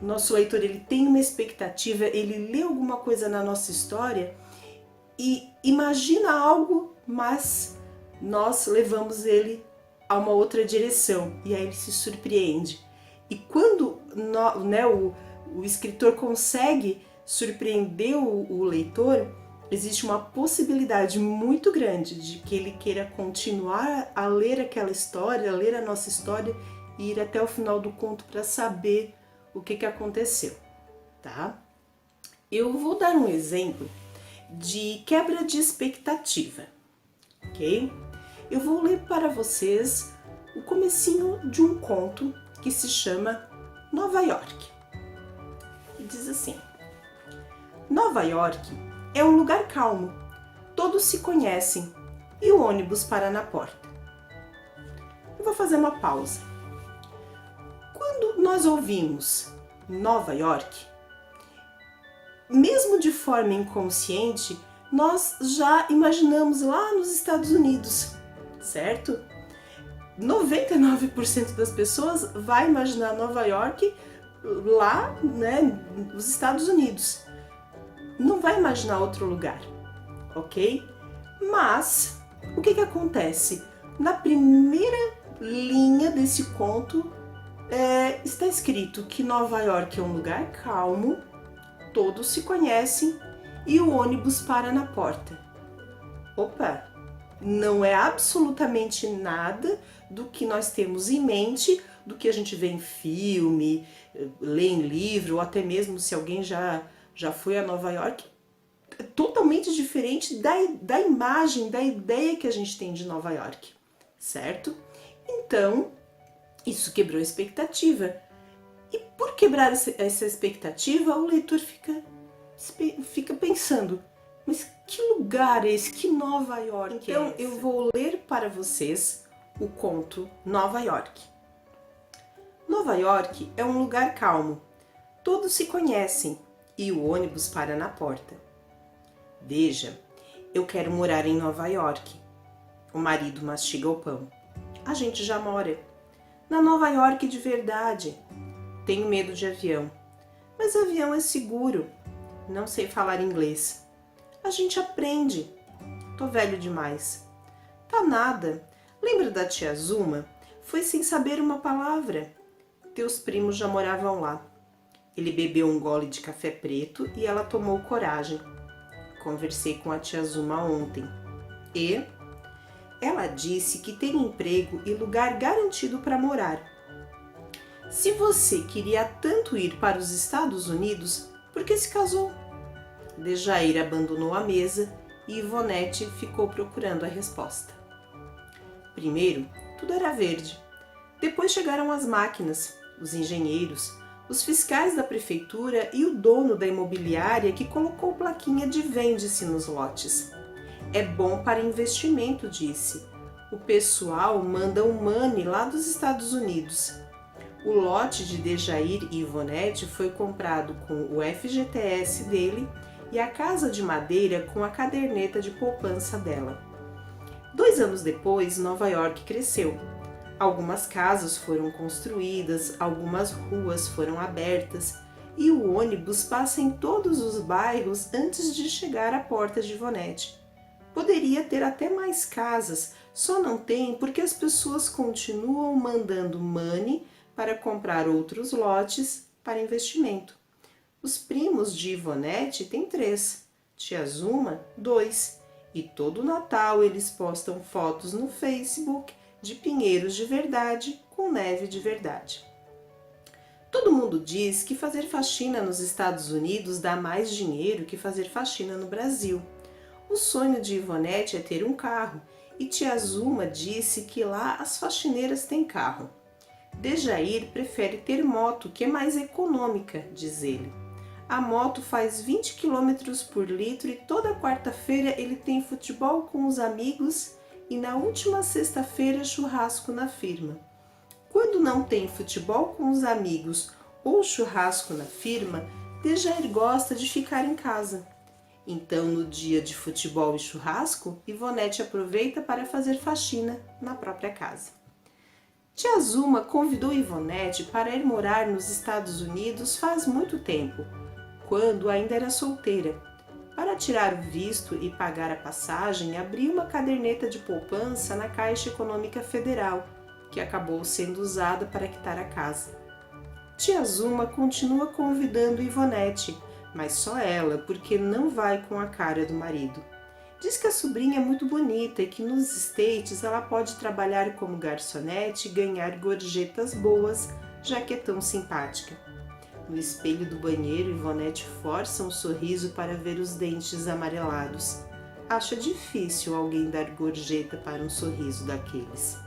O nosso leitor, ele tem uma expectativa, ele lê alguma coisa na nossa história e imagina algo, mas nós levamos ele a uma outra direção e aí ele se surpreende. E quando o escritor consegue surpreender o leitor, existe uma possibilidade muito grande de que ele queira continuar a ler aquela história, a ler a nossa história e ir até o final do conto para saber o que aconteceu, tá? Eu vou dar um exemplo de quebra de expectativa, ok? Eu vou ler para vocês o comecinho de um conto que se chama Nova York. E diz assim: Nova York é um lugar calmo, todos se conhecem e o ônibus para na porta. Eu vou fazer uma pausa. Quando nós ouvimos Nova York, mesmo de forma inconsciente, nós já imaginamos lá nos Estados Unidos, certo? 99% das pessoas vai imaginar Nova York lá, né, nos Estados Unidos. Não vai imaginar outro lugar, ok? Mas, o que acontece? Na primeira linha desse conto, está escrito que Nova York é um lugar calmo, todos se conhecem e o ônibus para na porta. Opa! Não é absolutamente nada do que nós temos em mente, do que a gente vê em filme, lê em livro, ou até mesmo se alguém já foi a Nova York. É totalmente diferente da imagem, da ideia que a gente tem de Nova York, certo? Então, isso quebrou a expectativa. E por quebrar essa expectativa, o leitor fica pensando: mas que lugar é esse? Que Nova York é essa? Eu vou ler para vocês o conto Nova York. Nova York é um lugar calmo. Todos se conhecem e o ônibus para na porta. Veja, eu quero morar em Nova York. O marido mastiga o pão. A gente já mora. Na Nova York de verdade. Tenho medo de avião. Mas avião é seguro. Não sei falar inglês. A gente aprende. Tô velho demais. Tá nada. Lembra da tia Zuma? Foi sem saber uma palavra. Teus primos já moravam lá. Ele bebeu um gole de café preto e ela tomou coragem. Conversei com a tia Zuma ontem. E ela disse que tem emprego e lugar garantido para morar. Se você queria tanto ir para os Estados Unidos, por que se casou? Dejair abandonou a mesa e Ivonete ficou procurando a resposta. Primeiro, tudo era verde. Depois chegaram as máquinas, os engenheiros, os fiscais da prefeitura e o dono da imobiliária que colocou plaquinha de vende-se nos lotes. É bom para investimento, disse. O pessoal manda um money lá dos Estados Unidos. O lote de Dejair e Ivonete foi comprado com o FGTS dele e a casa de madeira com a caderneta de poupança dela. 2 anos depois, Nova York cresceu. Algumas casas foram construídas, algumas ruas foram abertas e o ônibus passa em todos os bairros antes de chegar à porta de Ivonete. Poderia ter até mais casas, Só não tem porque as pessoas continuam mandando money para comprar outros lotes para investimento. Os primos de Ivonete têm 3, tia Zuma 2, e todo Natal eles postam fotos no Facebook de pinheiros de verdade com neve de verdade. Todo mundo diz que fazer faxina nos Estados Unidos dá mais dinheiro que fazer faxina no Brasil. O sonho de Ivonete é ter um carro, e tia Zuma disse que lá as faxineiras têm carro. Dejair prefere ter moto, que é mais econômica, diz ele. A moto faz 20 km por litro e toda quarta-feira ele tem futebol com os amigos e na última sexta-feira churrasco na firma. Quando não tem futebol com os amigos ou churrasco na firma, Dejair gosta de ficar em casa. Então, no dia de futebol e churrasco, Ivonete aproveita para fazer faxina na própria casa. Tia Zuma convidou Ivonete para ir morar nos Estados Unidos faz muito tempo, quando ainda era solteira. Para tirar o visto e pagar a passagem, abriu uma caderneta de poupança na Caixa Econômica Federal, que acabou sendo usada para quitar a casa. Tia Zuma continua convidando Ivonete, mas só ela, porque não vai com a cara do marido. Diz que a sobrinha é muito bonita e que nos States ela pode trabalhar como garçonete e ganhar gorjetas boas, já que é tão simpática. No espelho do banheiro, Ivonete força um sorriso para ver os dentes amarelados. Acha difícil alguém dar gorjeta para um sorriso daqueles.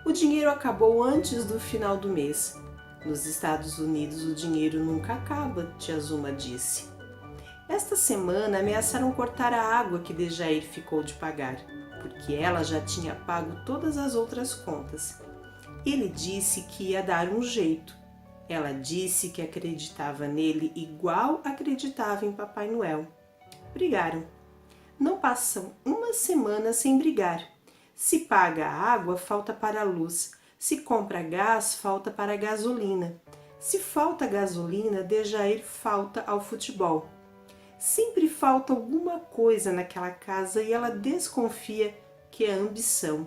O dinheiro acabou antes do final do mês. Nos Estados Unidos o dinheiro nunca acaba, tia Zuma disse. Esta semana ameaçaram cortar a água que Dejair ficou de pagar, porque ela já tinha pago todas as outras contas. Ele disse que ia dar um jeito. Ela disse que acreditava nele igual acreditava em Papai Noel. Brigaram. Não passam uma semana sem brigar. Se paga a água, falta para a luz. Se compra gás, falta para a gasolina. Se falta gasolina, Dejair falta ao futebol. Sempre falta alguma coisa naquela casa e ela desconfia que é ambição.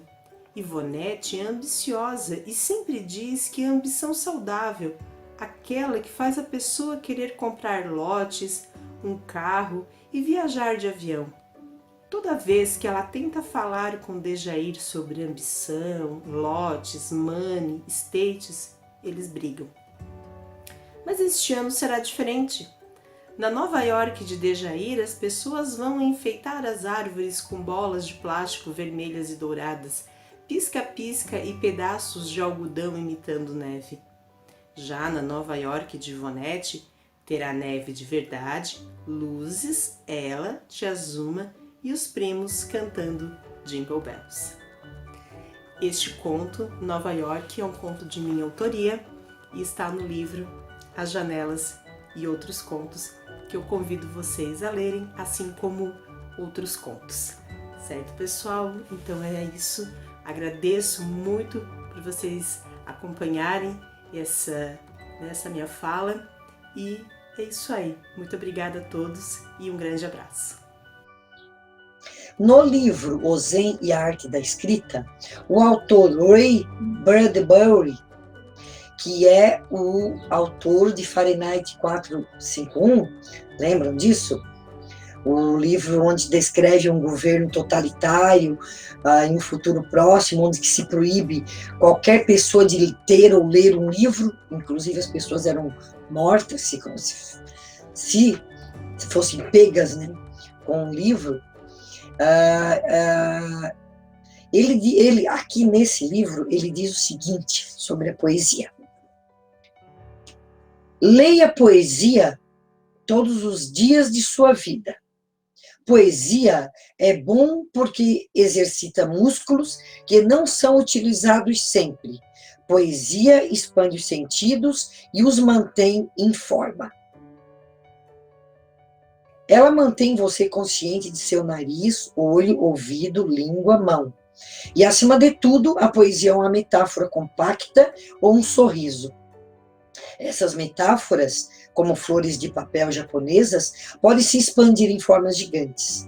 Ivonete é ambiciosa e sempre diz que é ambição saudável, aquela que faz a pessoa querer comprar lotes, um carro e viajar de avião. Toda vez que ela tenta falar com Dejair sobre ambição, lotes, money, states, eles brigam. Mas este ano será diferente. Na Nova York de Dejair, as pessoas vão enfeitar as árvores com bolas de plástico vermelhas e douradas, pisca-pisca e pedaços de algodão imitando neve. Já na Nova York de Ivonete, terá neve de verdade, luzes, ela, tia Zuma e os primos cantando Jingle Bells. Este conto, Nova York, é um conto de minha autoria e está no livro As Janelas e Outros Contos, que eu convido vocês a lerem, assim como outros contos. Certo, pessoal? Então é isso. Agradeço muito por vocês acompanharem essa minha fala e é isso aí. Muito obrigada a todos e um grande abraço. No livro O Zen e a Arte da Escrita, o autor Ray Bradbury, que é o autor de Fahrenheit 451, lembram disso? O livro onde descreve um governo totalitário em um futuro próximo, onde se proíbe qualquer pessoa de ter ou ler um livro, inclusive as pessoas eram mortas se fossem pegas, né, com um livro. Ele aqui nesse livro ele diz o seguinte sobre a poesia: leia poesia todos os dias de sua vida. Poesia é bom porque exercita músculos que não são utilizados sempre. Poesia expande os sentidos e os mantém em forma. Ela mantém você consciente de seu nariz, olho, ouvido, língua, mão. E, acima de tudo, a poesia é uma metáfora compacta ou um sorriso. Essas metáforas, como flores de papel japonesas, podem se expandir em formas gigantes.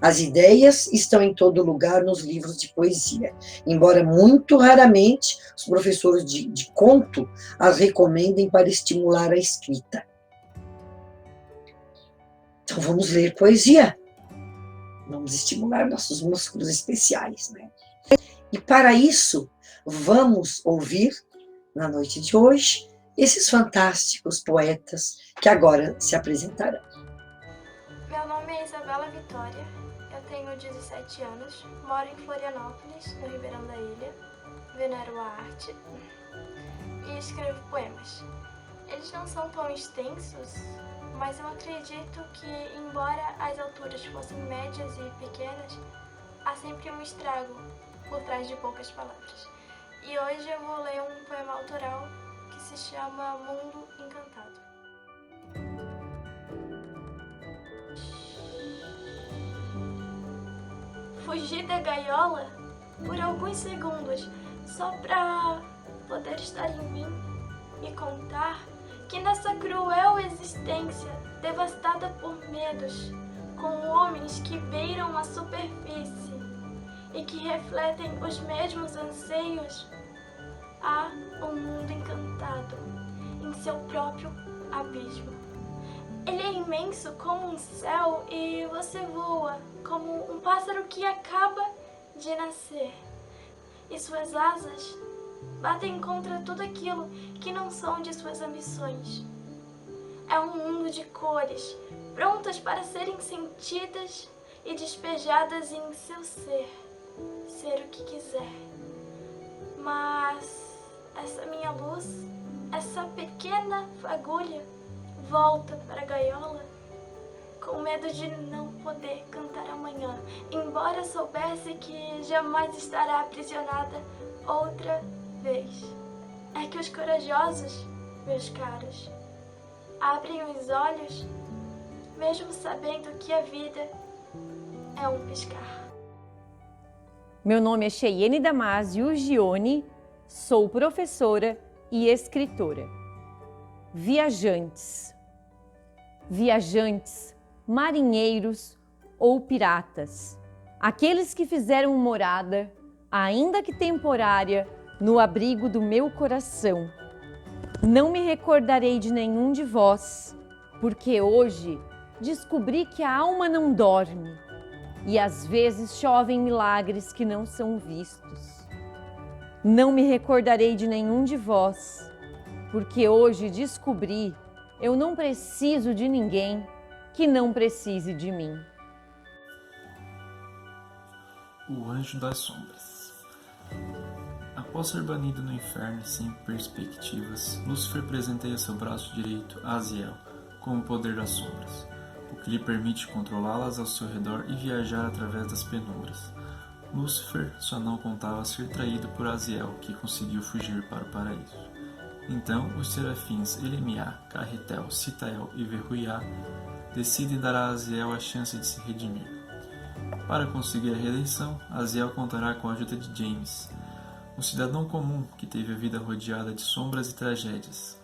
As ideias estão em todo lugar nos livros de poesia, embora muito raramente os professores de conto as recomendem para estimular a escrita. Então vamos ler poesia. Vamos estimular nossos músculos especiais, né? E para isso, vamos ouvir, na noite de hoje, esses fantásticos poetas que agora se apresentarão. Meu nome é Isabela Vitória, eu tenho 17 anos, moro em Florianópolis, no Ribeirão da Ilha, venero a arte e escrevo poemas. Eles não são tão extensos, mas eu acredito que, embora as alturas fossem médias e pequenas, há sempre um estrago por trás de poucas palavras. E hoje eu vou ler um poema autoral que se chama Mundo Encantado. Fugi da gaiola por alguns segundos, só pra poder estar em mim e contar que nessa cruel existência, devastada por medos, com homens que beiram a superfície e que refletem os mesmos anseios, há um mundo encantado em seu próprio abismo. Ele é imenso como um céu e você voa como um pássaro que acaba de nascer. E suas asas batem contra tudo aquilo que não são de suas ambições. É um mundo de cores, prontas para serem sentidas e despejadas em seu ser o que quiser. Mas essa minha luz, essa pequena fagulha, volta para a gaiola com medo de não poder cantar amanhã, embora soubesse que jamais estará aprisionada outra vez. É que os corajosos, meus caros, abrem os olhos, mesmo sabendo que a vida é um piscar. Meu nome é Cheyenne Damasio Gione, sou professora e escritora. Viajantes. Viajantes, marinheiros ou piratas. Aqueles que fizeram morada, ainda que temporária, no abrigo do meu coração. Não me recordarei de nenhum de vós, porque hoje descobri que a alma não dorme e às vezes chovem milagres que não são vistos. Não me recordarei de nenhum de vós, porque hoje descobri eu não preciso de ninguém que não precise de mim. O Anjo das Sombras. Após ser banido no inferno sem perspectivas, Lúcifer presenteia seu braço direito a Aziel com o poder das sombras, o que lhe permite controlá-las ao seu redor e viajar através das penumbras. Lúcifer só não contava ser traído por Aziel, que conseguiu fugir para o paraíso. Então, os serafins Elemiá, Carretel, Citael e Verruiá decidem dar a Aziel a chance de se redimir. Para conseguir a redenção, Aziel contará com a ajuda de James, um cidadão comum que teve a vida rodeada de sombras e tragédias.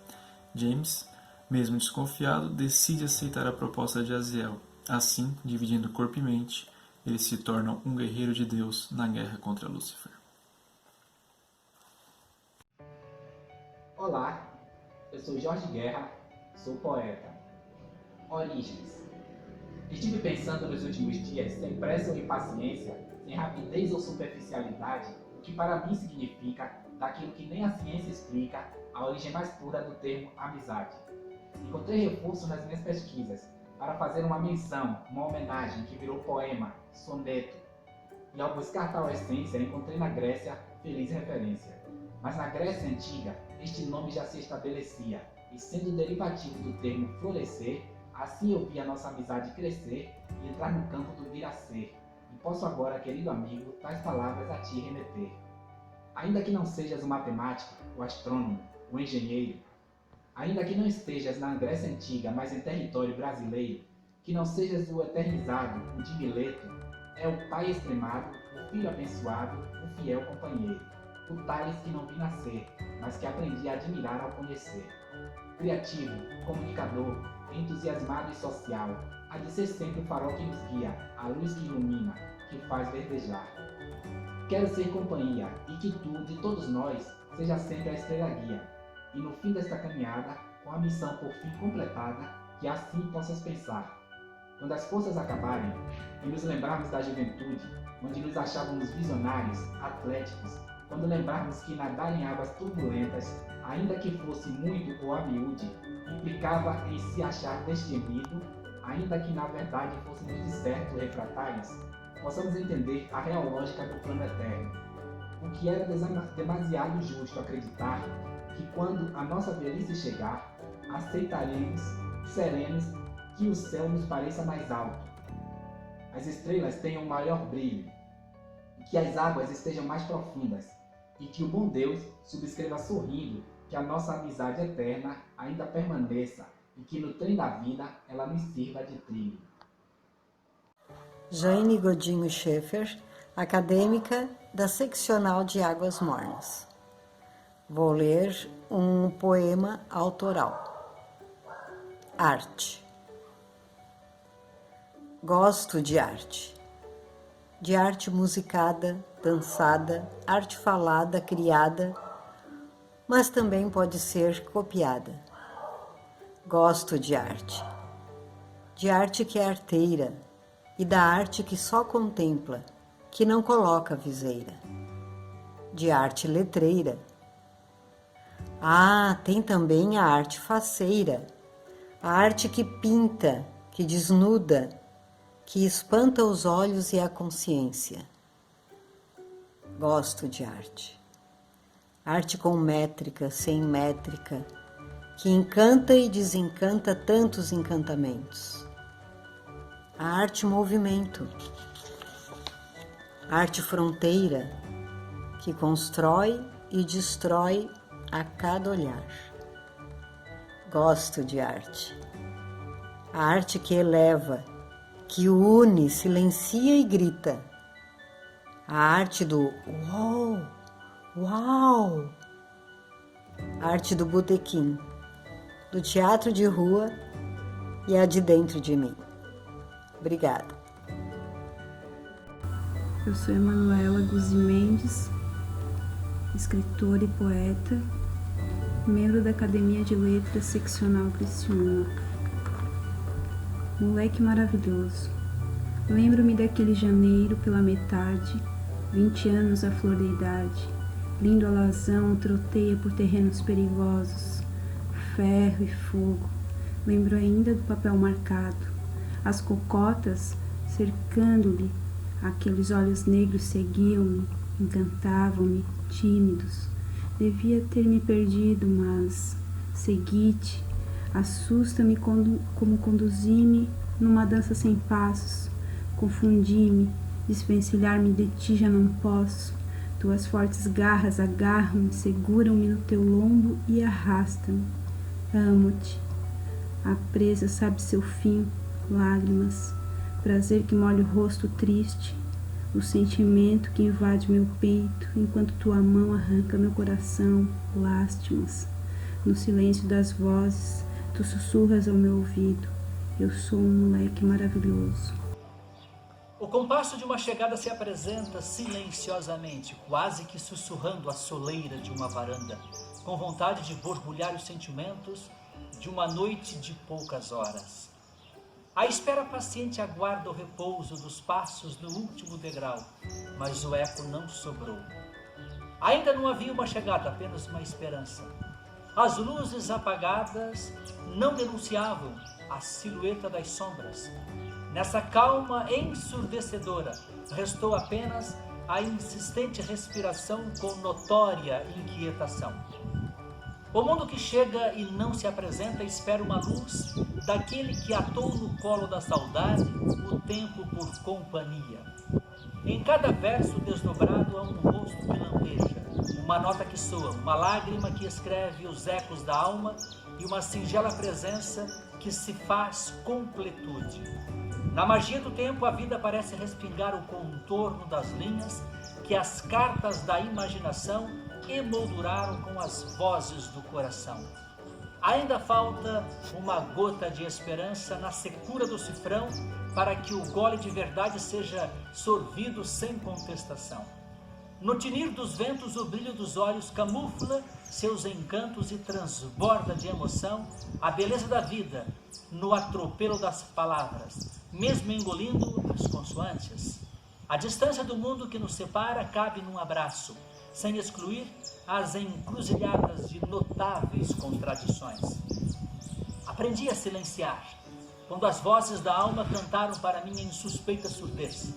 James, mesmo desconfiado, decide aceitar a proposta de Aziel. Assim, dividindo corpo e mente, eles se tornam um guerreiro de Deus na guerra contra Lúcifer. Olá, eu sou Jorge Guerra, sou poeta. Origens. Estive pensando nos últimos dias, sem pressa ou impaciência, sem rapidez ou superficialidade, o que para mim significa, daquilo que nem a ciência explica, a origem mais pura do termo amizade. Encontrei reforço nas minhas pesquisas para fazer uma menção, uma homenagem que virou poema, soneto. E ao buscar tal essência, encontrei na Grécia feliz referência. Mas na Grécia Antiga, este nome já se estabelecia, e sendo derivativo do termo florescer, assim eu vi a nossa amizade crescer e entrar no campo do vir a ser. E posso agora, querido amigo, tais palavras a ti remeter. Ainda que não sejas o matemático, o astrônomo, o engenheiro, ainda que não estejas na Grécia Antiga, mas em território brasileiro, que não sejas o eternizado, o de Mileto, é o pai extremado, o filho abençoado, o fiel companheiro, o Tales que não vi nascer, mas que aprendi a admirar ao conhecer. Criativo, comunicador, entusiasmado e social, há de ser sempre o farol que nos guia, a luz que ilumina, que faz verdejar. Quero ser companhia e que tu, de todos nós, seja sempre a estrela guia. E no fim desta caminhada, com a missão por fim completada, que assim possas pensar. Quando as forças acabarem e nos lembrarmos da juventude, onde nos achávamos visionários, atléticos, quando lembrarmos que nadar em águas turbulentas, ainda que fosse muito ou a miúde, implicava em se achar destemido, ainda que na verdade fôssemos de certo refratários, possamos entender a real lógica do plano eterno. O que era demasiado justo acreditar que quando a nossa velhice chegar, aceitaremos, seremos, que o céu nos pareça mais alto, as estrelas tenham maior brilho, e que as águas estejam mais profundas, e que o bom Deus subscreva sorrindo que a nossa amizade eterna ainda permaneça, e que no trem da vida ela nos sirva de trilho. Jane Godinho Schaeffer, acadêmica da Seccional de Águas Mornas. Vou ler um poema autoral. Arte. Gosto de arte musicada, dançada, arte falada, criada, mas também pode ser copiada. Gosto de arte que é arteira, e da arte que só contempla, que não coloca viseira. De arte letreira. Ah, tem também a arte faceira, a arte que pinta, que desnuda, que espanta os olhos e a consciência. Gosto de arte. Arte com métrica, sem métrica, que encanta e desencanta tantos encantamentos. A arte movimento. Arte fronteira, que constrói e destrói a cada olhar. Gosto de arte. A arte que eleva, que une, silencia e grita. A arte do uau, uau. A arte do botequim, do teatro de rua e a de dentro de mim. Obrigada. Eu sou Emanuela Guzzi Mendes, escritora e poeta, membro da Academia de Letras Seccional Criciúma. Moleque maravilhoso. Lembro-me daquele janeiro pela metade, 20 anos à flor da idade. Lindo alazão troteia por terrenos perigosos, ferro e fogo. Lembro ainda do papel marcado, as cocotas cercando-lhe. Aqueles olhos negros seguiam-me, encantavam-me, tímidos. Devia ter me perdido, mas segui-te. Assusta-me como conduzi-me numa dança sem passos. Confundi-me, desvencilhar-me de ti já não posso. Tuas fortes garras agarram-me, seguram-me no teu lombo e arrastam-me. Amo-te. A presa sabe seu fim, lágrimas. Prazer que molha o rosto triste. O sentimento que invade meu peito, enquanto tua mão arranca meu coração, lástimas. No silêncio das vozes, tu sussurras ao meu ouvido. Eu sou um moleque maravilhoso. O compasso de uma chegada se apresenta silenciosamente, quase que sussurrando a soleira de uma varanda, com vontade de borbulhar os sentimentos de uma noite de poucas horas. A espera paciente aguarda o repouso dos passos no último degrau, mas o eco não sobrou. Ainda não havia uma chegada, apenas uma esperança. As luzes apagadas não denunciavam a silhueta das sombras. Nessa calma ensurdecedora, restou apenas a insistente respiração com notória inquietação. O mundo que chega e não se apresenta espera uma luz daquele que atou no colo da saudade o tempo por companhia. Em cada verso desdobrado há um rosto que lampeja, uma nota que soa, uma lágrima que escreve os ecos da alma e uma singela presença que se faz completude. Na magia do tempo, a vida parece respingar o contorno das linhas que as cartas da imaginação emolduraram com as vozes do coração. Ainda falta uma gota de esperança na secura do cifrão para que o gole de verdade seja sorvido sem contestação. No tinir dos ventos, o brilho dos olhos camufla seus encantos e transborda de emoção a beleza da vida no atropelo das palavras, mesmo engolindo as consoantes. A distância do mundo que nos separa cabe num abraço, sem excluir as encruzilhadas de notáveis contradições. Aprendi a silenciar, quando as vozes da alma cantaram para mim em suspeita surdez.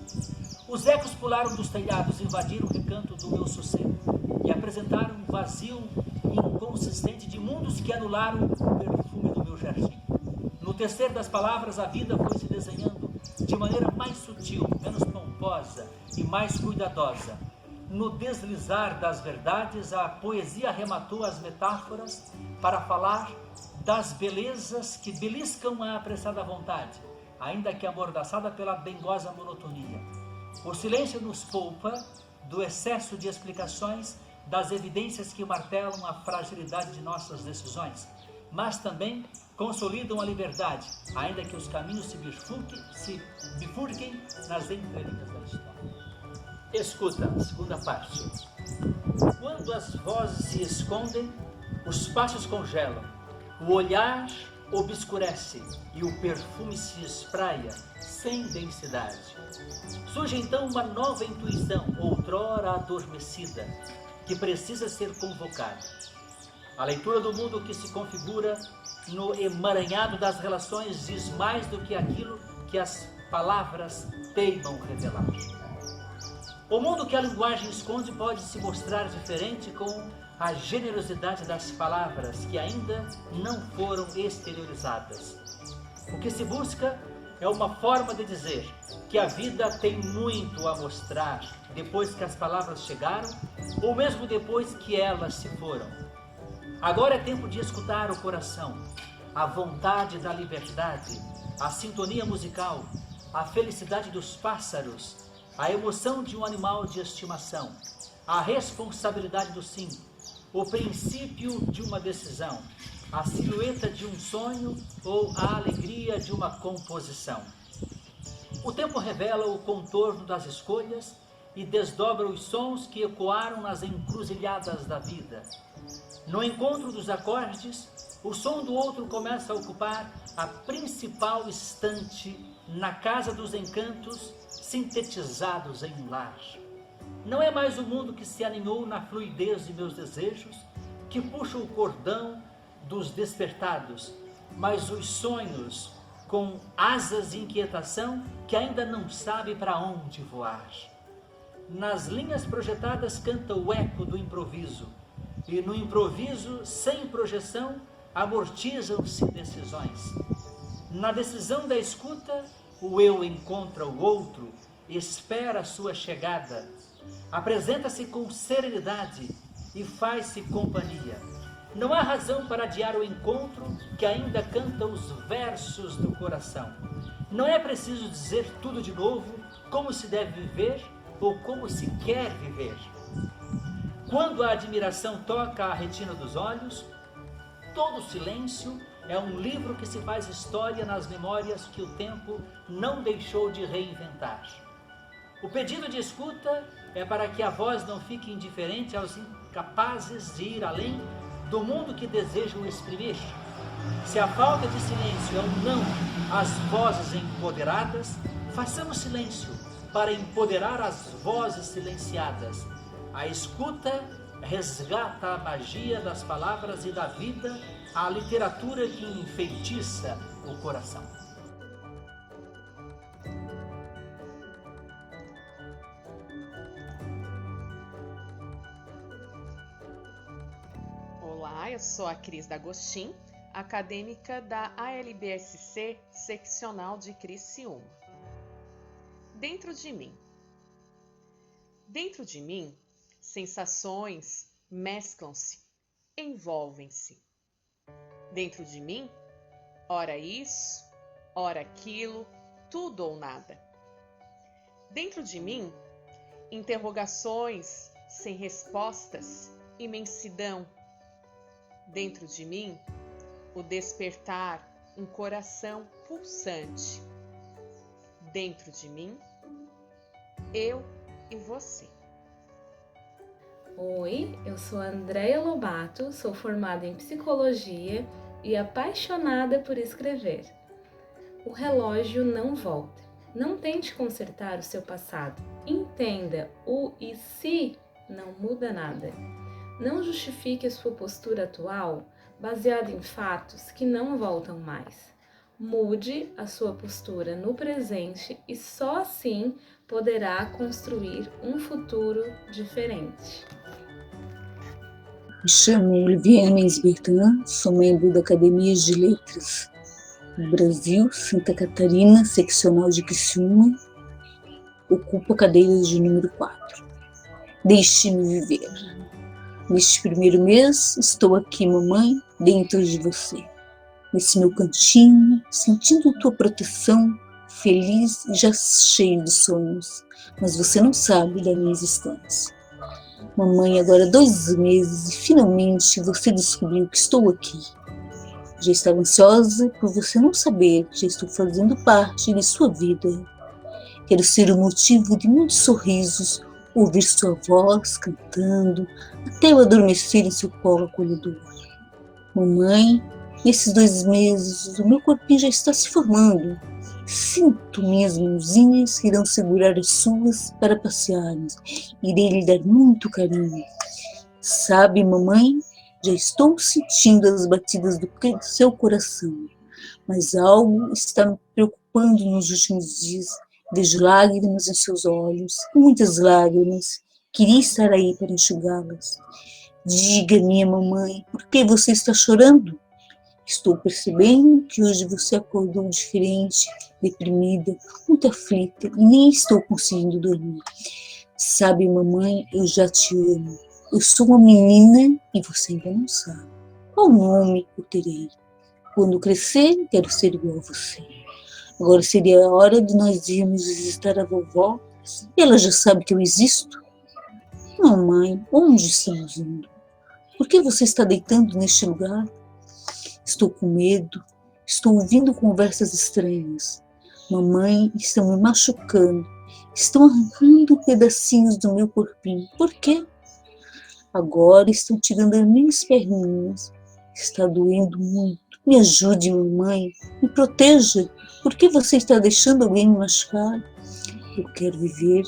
Os ecos pularam dos telhados, invadiram o recanto do meu sossego e apresentaram um vazio inconsistente de mundos que anularam o perfume do meu jardim. No tecer das palavras, a vida foi se desenhando de maneira mais sutil, menos pomposa e mais cuidadosa. No deslizar das verdades, a poesia arrematou as metáforas para falar das belezas que beliscam a apressada vontade, ainda que amordaçada pela dengosa monotonia. O silêncio nos poupa do excesso de explicações, das evidências que martelam a fragilidade de nossas decisões, mas também consolidam a liberdade, ainda que os caminhos se bifurquem nas entrelinhas da história. Escuta, segunda parte. Quando as vozes se escondem, os passos congelam, o olhar obscurece e o perfume se espraia sem densidade. Surge então uma nova intuição, outrora adormecida, que precisa ser convocada. A leitura do mundo que se configura no emaranhado das relações diz mais do que aquilo que as palavras teimam revelar. O mundo que a linguagem esconde pode se mostrar diferente com a generosidade das palavras que ainda não foram exteriorizadas. O que se busca é uma forma de dizer que a vida tem muito a mostrar depois que as palavras chegaram ou mesmo depois que elas se foram. Agora é tempo de escutar o coração, a vontade da liberdade, a sintonia musical, a felicidade dos pássaros, a emoção de um animal de estimação, a responsabilidade do sim, o princípio de uma decisão, a silhueta de um sonho ou a alegria de uma composição. O tempo revela o contorno das escolhas e desdobra os sons que ecoaram nas encruzilhadas da vida. No encontro dos acordes, o som do outro começa a ocupar a principal estante na casa dos encantos sintetizados em um lar. Não é mais o mundo que se aninhou na fluidez de meus desejos, que puxa o cordão dos despertados, mas os sonhos com asas de inquietação que ainda não sabe para onde voar. Nas linhas projetadas canta o eco do improviso, e no improviso, sem projeção, amortizam-se decisões. Na decisão da escuta, o eu encontra o outro, espera a sua chegada, apresenta-se com serenidade e faz-se companhia. Não há razão para adiar o encontro que ainda canta os versos do coração. Não é preciso dizer tudo de novo, como se deve viver ou como se quer viver. Quando a admiração toca a retina dos olhos, todo silêncio é um livro que se faz história nas memórias que o tempo não deixou de reinventar. O pedido de escuta é para que a voz não fique indiferente aos incapazes de ir além do mundo que desejam exprimir. Se a falta de silêncio é um não às vozes empoderadas, façamos silêncio para empoderar as vozes silenciadas. A escuta resgata a magia das palavras e da vida, a literatura que enfeitiça o coração. Olá, eu sou a Cris D'Agostin, acadêmica da ALBSC Seccional de Criciúma. Dentro de mim. Dentro de mim, sensações mesclam-se, envolvem-se. Dentro de mim, ora isso, ora aquilo, tudo ou nada. Dentro de mim, interrogações sem respostas, imensidão. Dentro de mim, o despertar um coração pulsante. Dentro de mim, eu e você. Oi, eu sou a Andréia Lobato, sou formada em psicologia e apaixonada por escrever. O relógio não volta. Não tente consertar o seu passado. Entenda, o e se não muda nada. Não justifique a sua postura atual baseada em fatos que não voltam mais. Mude a sua postura no presente e só assim poderá construir um futuro diferente. Me chamo Olivier Mendes Bertin, sou membro da Academia de Letras do Brasil, Santa Catarina, seccional de Criciúma, ocupo a cadeira de número 4. Deixe-me viver. Neste primeiro mês, estou aqui, mamãe, dentro de você. Nesse meu cantinho, sentindo tua proteção, feliz e já cheio de sonhos, mas você não sabe da minha existência. Mamãe, agora 2 meses e finalmente você descobriu que estou aqui. Já estava ansiosa por você não saber que já estou fazendo parte de sua vida. Quero ser o motivo de muitos sorrisos, ouvir sua voz cantando, até eu adormecer em seu colo acolhedor. Mamãe, nesses 2 meses o meu corpinho já está se formando. Sinto minhas mãozinhas que irão segurar as suas para passearmos. Irei lhe dar muito carinho. Sabe, mamãe, já estou sentindo as batidas do seu coração. Mas algo está me preocupando nos últimos dias. Vejo lágrimas em seus olhos, muitas lágrimas. Queria estar aí para enxugá-las. Diga, minha mamãe, por que você está chorando? Estou percebendo que hoje você acordou diferente, deprimida, muito aflita e nem estou conseguindo dormir. Sabe, mamãe, eu já te amo. Eu sou uma menina e você ainda não sabe. Qual nome eu terei? Quando crescer, quero ser igual a você. Agora seria a hora de nós irmos visitar a vovó. Ela já sabe que eu existo? Mamãe, onde estamos indo? Por que você está deitando neste lugar? Estou com medo, estou ouvindo conversas estranhas. Mamãe, estão me machucando, estão arrancando pedacinhos do meu corpinho. Por quê? Agora estão tirando as minhas perninhas. Está doendo muito. Me ajude, mamãe, me proteja. Por que você está deixando alguém me machucar? Eu quero viver.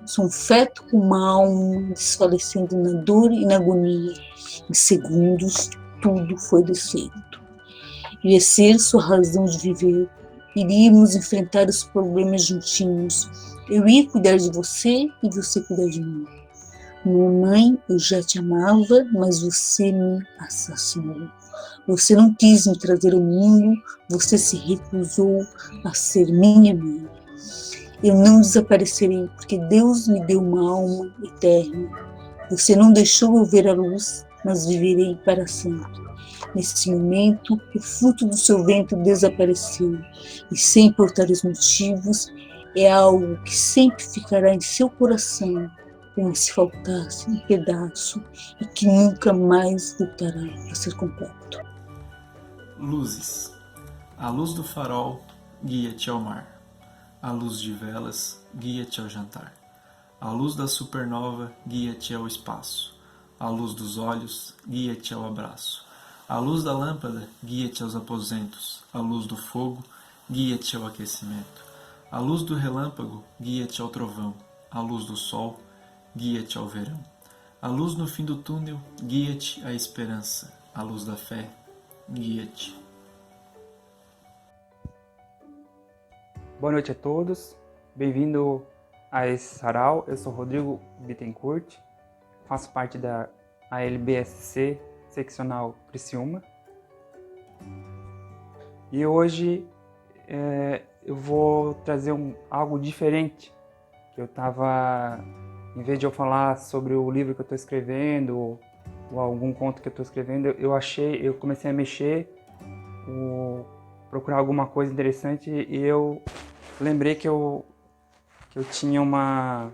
Sou um feto com uma alma desfalecendo na dor e na agonia. Em segundos, tudo foi desfeito. Ia ser sua razão de viver. Iríamos enfrentar os problemas juntinhos. Eu ia cuidar de você e você cuidar de mim. Mamãe, eu já te amava, mas você me assassinou. Você não quis me trazer ao mundo, você se recusou a ser minha mãe. Eu não desaparecerei, porque Deus me deu uma alma eterna. Você não deixou eu ver a luz, mas viverei para sempre. Nesse momento, o fruto do seu ventre desapareceu, e sem importar os motivos, é algo que sempre ficará em seu coração, como se faltasse um pedaço, e que nunca mais voltará a ser completo. Luzes. A luz do farol guia-te ao mar. A luz de velas guia-te ao jantar. A luz da supernova guia-te ao espaço. A luz dos olhos guia-te ao abraço. A luz da lâmpada guia-te aos aposentos. A luz do fogo guia-te ao aquecimento. A luz do relâmpago guia-te ao trovão. A luz do sol guia-te ao verão. A luz no fim do túnel guia-te à esperança. A luz da fé guia-te. Boa noite a todos, bem-vindo a esse sarau. Eu sou Rodrigo Bittencourt, faço parte da ALBSC seccional Criciúma e hoje eu vou trazer algo diferente. Em vez de eu falar sobre o livro que eu estou escrevendo ou algum conto que eu estou escrevendo, eu comecei a mexer, procurar alguma coisa interessante e eu lembrei que eu tinha uma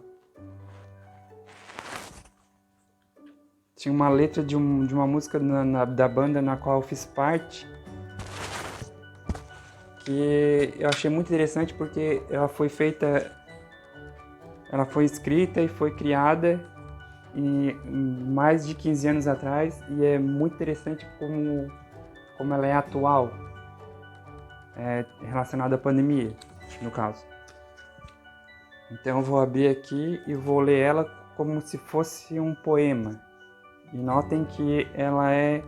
letra de uma música da banda na qual eu fiz parte que eu achei muito interessante porque ela foi escrita e foi criada mais de 15 anos atrás, e é muito interessante como ela é atual, relacionada à pandemia, no caso. Então eu vou abrir aqui e vou ler ela como se fosse um poema. E notem que ela é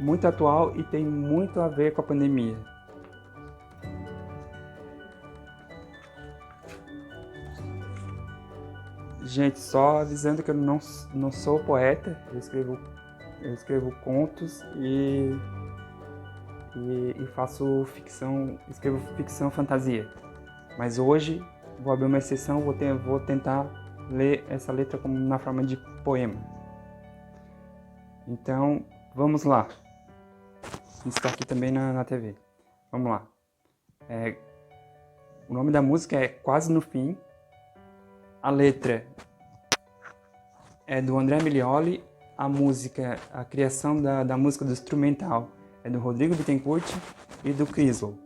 muito atual e tem muito a ver com a pandemia. Gente, só avisando que eu não sou poeta, eu escrevo contos e faço ficção, escrevo ficção fantasia. Mas hoje vou abrir uma exceção, vou tentar ler essa letra como na forma de poema. Então, vamos lá. Está aqui também na TV. Vamos lá. O nome da música é Quase no Fim. A letra é do André Milioli. A criação da música do instrumental é do Rodrigo Bittencourt e do Crislow.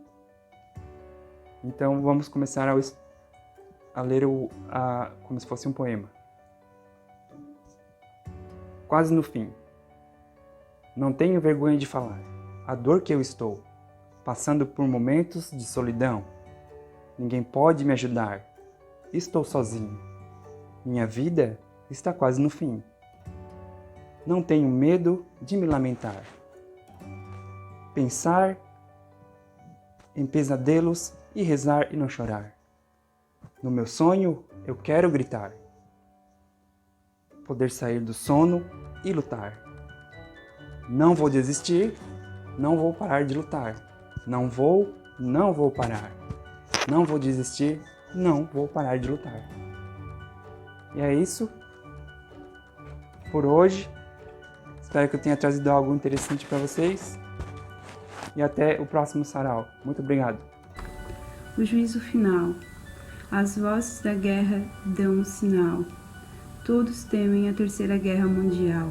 Então vamos começar a ler como se fosse um poema. Quase no fim. Não tenho vergonha de falar. A dor que eu estou, passando por momentos de solidão. Ninguém pode me ajudar. Estou sozinho. Minha vida está quase no fim. Não tenho medo de me lamentar. Pensar em pesadelos e rezar e não chorar. No meu sonho, eu quero gritar. Poder sair do sono e lutar. Não vou desistir, não vou parar de lutar. Não vou parar. Não vou desistir, não vou parar de lutar. E é isso por hoje. Espero que eu tenha trazido algo interessante para vocês. E até o próximo sarau. Muito obrigado. O juízo final. As vozes da guerra dão um sinal. Todos temem a Terceira Guerra Mundial.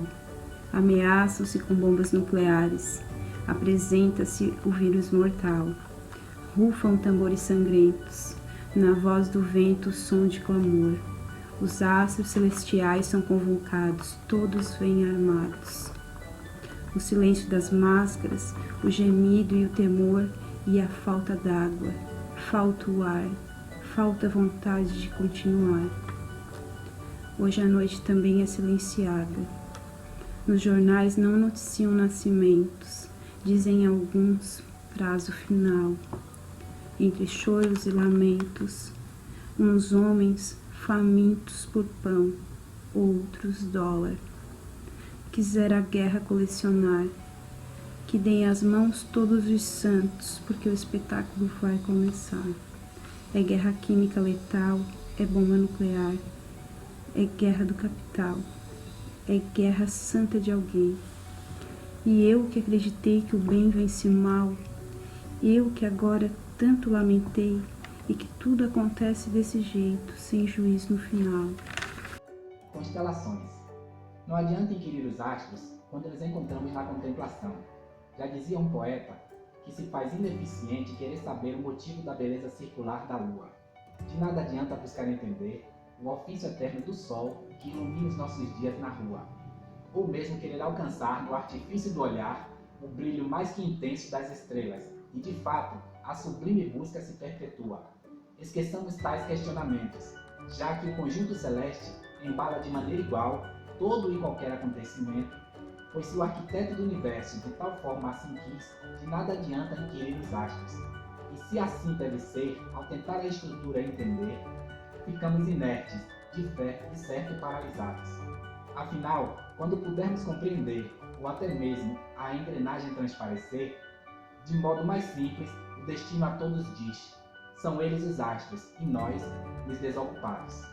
Ameaçam-se com bombas nucleares. Apresenta-se o vírus mortal. Rufam tambores sangrentos. Na voz do vento, o som de clamor. Os astros celestiais são convocados, todos vêm armados. O silêncio das máscaras, o gemido e o temor e a falta d'água. Falta o ar, falta a vontade de continuar. Hoje a noite também é silenciada. Nos jornais não noticiam nascimentos, dizem alguns prazo final. Entre choros e lamentos, uns homens famintos por pão, outros dólar. Quisera a guerra colecionar, que deem as mãos todos os santos, porque o espetáculo vai começar. É guerra química letal, é bomba nuclear, é guerra do capital, é guerra santa de alguém. E eu que acreditei que o bem vence o mal, eu que agora tanto lamentei, e que tudo acontece desse jeito, sem juízo no final. Constelações. Não adianta inquirir os astros quando eles encontramos na contemplação. Já dizia um poeta que se faz ineficiente querer saber o motivo da beleza circular da lua. De nada adianta buscar entender o ofício eterno do sol que ilumina os nossos dias na rua, ou mesmo querer alcançar no artifício do olhar o brilho mais que intenso das estrelas, e de fato a sublime busca se perpetua. Esqueçamos tais questionamentos, já que o conjunto celeste embala de maneira igual todo e qualquer acontecimento, pois se o arquiteto do universo de tal forma assim quis, de nada adianta inquirir os astros. E se assim deve ser, ao tentar a estrutura entender, ficamos inertes, de certo paralisados. Afinal, quando pudermos compreender, ou até mesmo a engrenagem transparecer, de modo mais simples, o destino a todos diz. São eles os astros, e nós, os desocupados.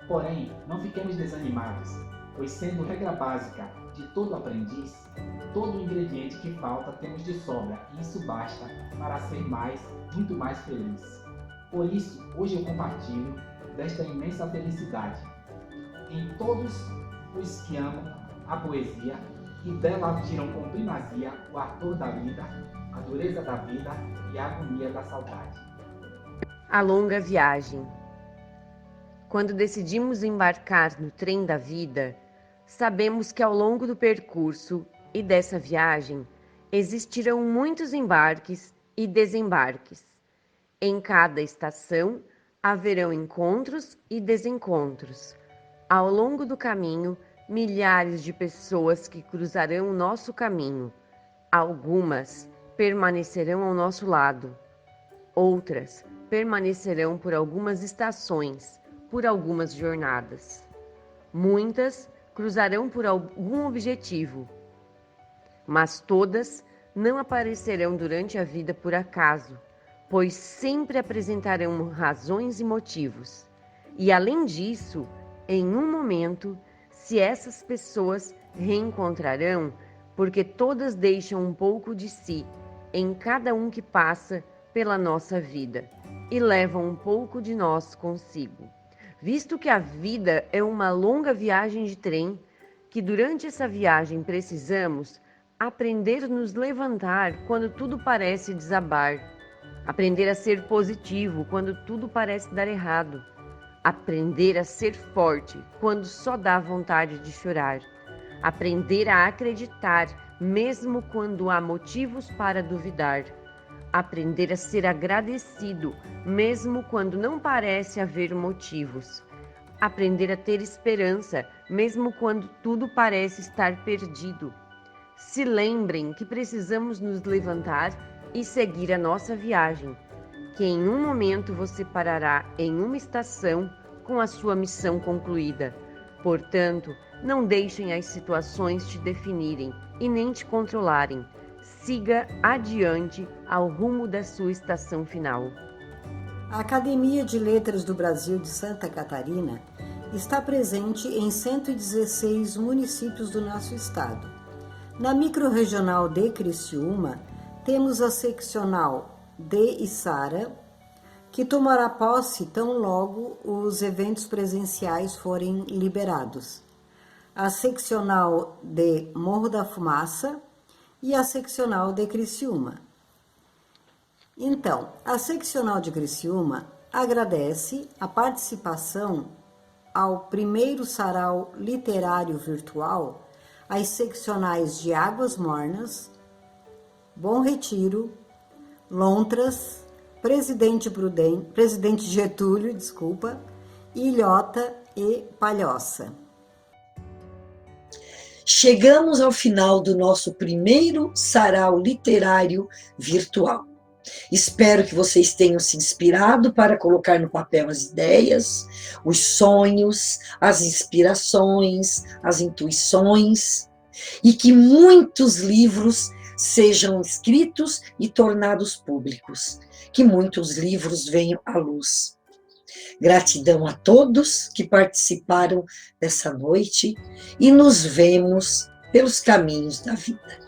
Porém, não fiquemos desanimados, pois sendo regra básica de todo aprendiz, todo ingrediente que falta temos de sobra, e isso basta para ser mais, muito mais feliz. Por isso, hoje eu compartilho desta imensa felicidade em todos os que amam a poesia e dela tiram com primazia o ardor da vida, a dureza da vida e a agonia da saudade. A longa viagem. Quando decidimos embarcar no trem da vida, sabemos que ao longo do percurso e dessa viagem existirão muitos embarques e desembarques. Em cada estação haverão encontros e desencontros. Ao longo do caminho, milhares de pessoas que cruzarão o nosso caminho. Algumas permanecerão ao nosso lado. Outras permanecerão por algumas estações, por algumas jornadas. Muitas cruzarão por algum objetivo, mas todas não aparecerão durante a vida por acaso, pois sempre apresentarão razões e motivos. E além disso, em um momento, se essas pessoas reencontrarão, porque todas deixam um pouco de si em cada um que passa pela nossa vida e levam um pouco de nós consigo. Visto que a vida é uma longa viagem de trem, que durante essa viagem precisamos aprender a nos levantar quando tudo parece desabar, aprender a ser positivo quando tudo parece dar errado, aprender a ser forte quando só dá vontade de chorar, aprender a acreditar mesmo quando há motivos para duvidar, aprender a ser agradecido mesmo quando não parece haver motivos, aprender a ter esperança mesmo quando tudo parece estar perdido. Se lembrem que precisamos nos levantar e seguir a nossa viagem, que em um momento você parará em uma estação com a sua missão concluída. Portanto, não deixem as situações te definirem e nem te controlarem. Siga adiante ao rumo da sua estação final. A Academia de Letras do Brasil de Santa Catarina está presente em 116 municípios do nosso estado. Na microrregional de Criciúma, temos a seccional de Içara, que tomará posse tão logo os eventos presenciais forem liberados. A seccional de Morro da Fumaça e a seccional de Criciúma. Então, a seccional de Criciúma agradece a participação ao primeiro sarau literário virtual as seccionais de Águas Mornas, Bom Retiro, Lontras, Presidente Getúlio, Ilhota e Palhoça. Chegamos ao final do nosso primeiro sarau literário virtual. Espero que vocês tenham se inspirado para colocar no papel as ideias, os sonhos, as inspirações, as intuições, e que muitos livros sejam escritos e tornados públicos, que muitos livros venham à luz. Gratidão a todos que participaram dessa noite e nos vemos pelos caminhos da vida.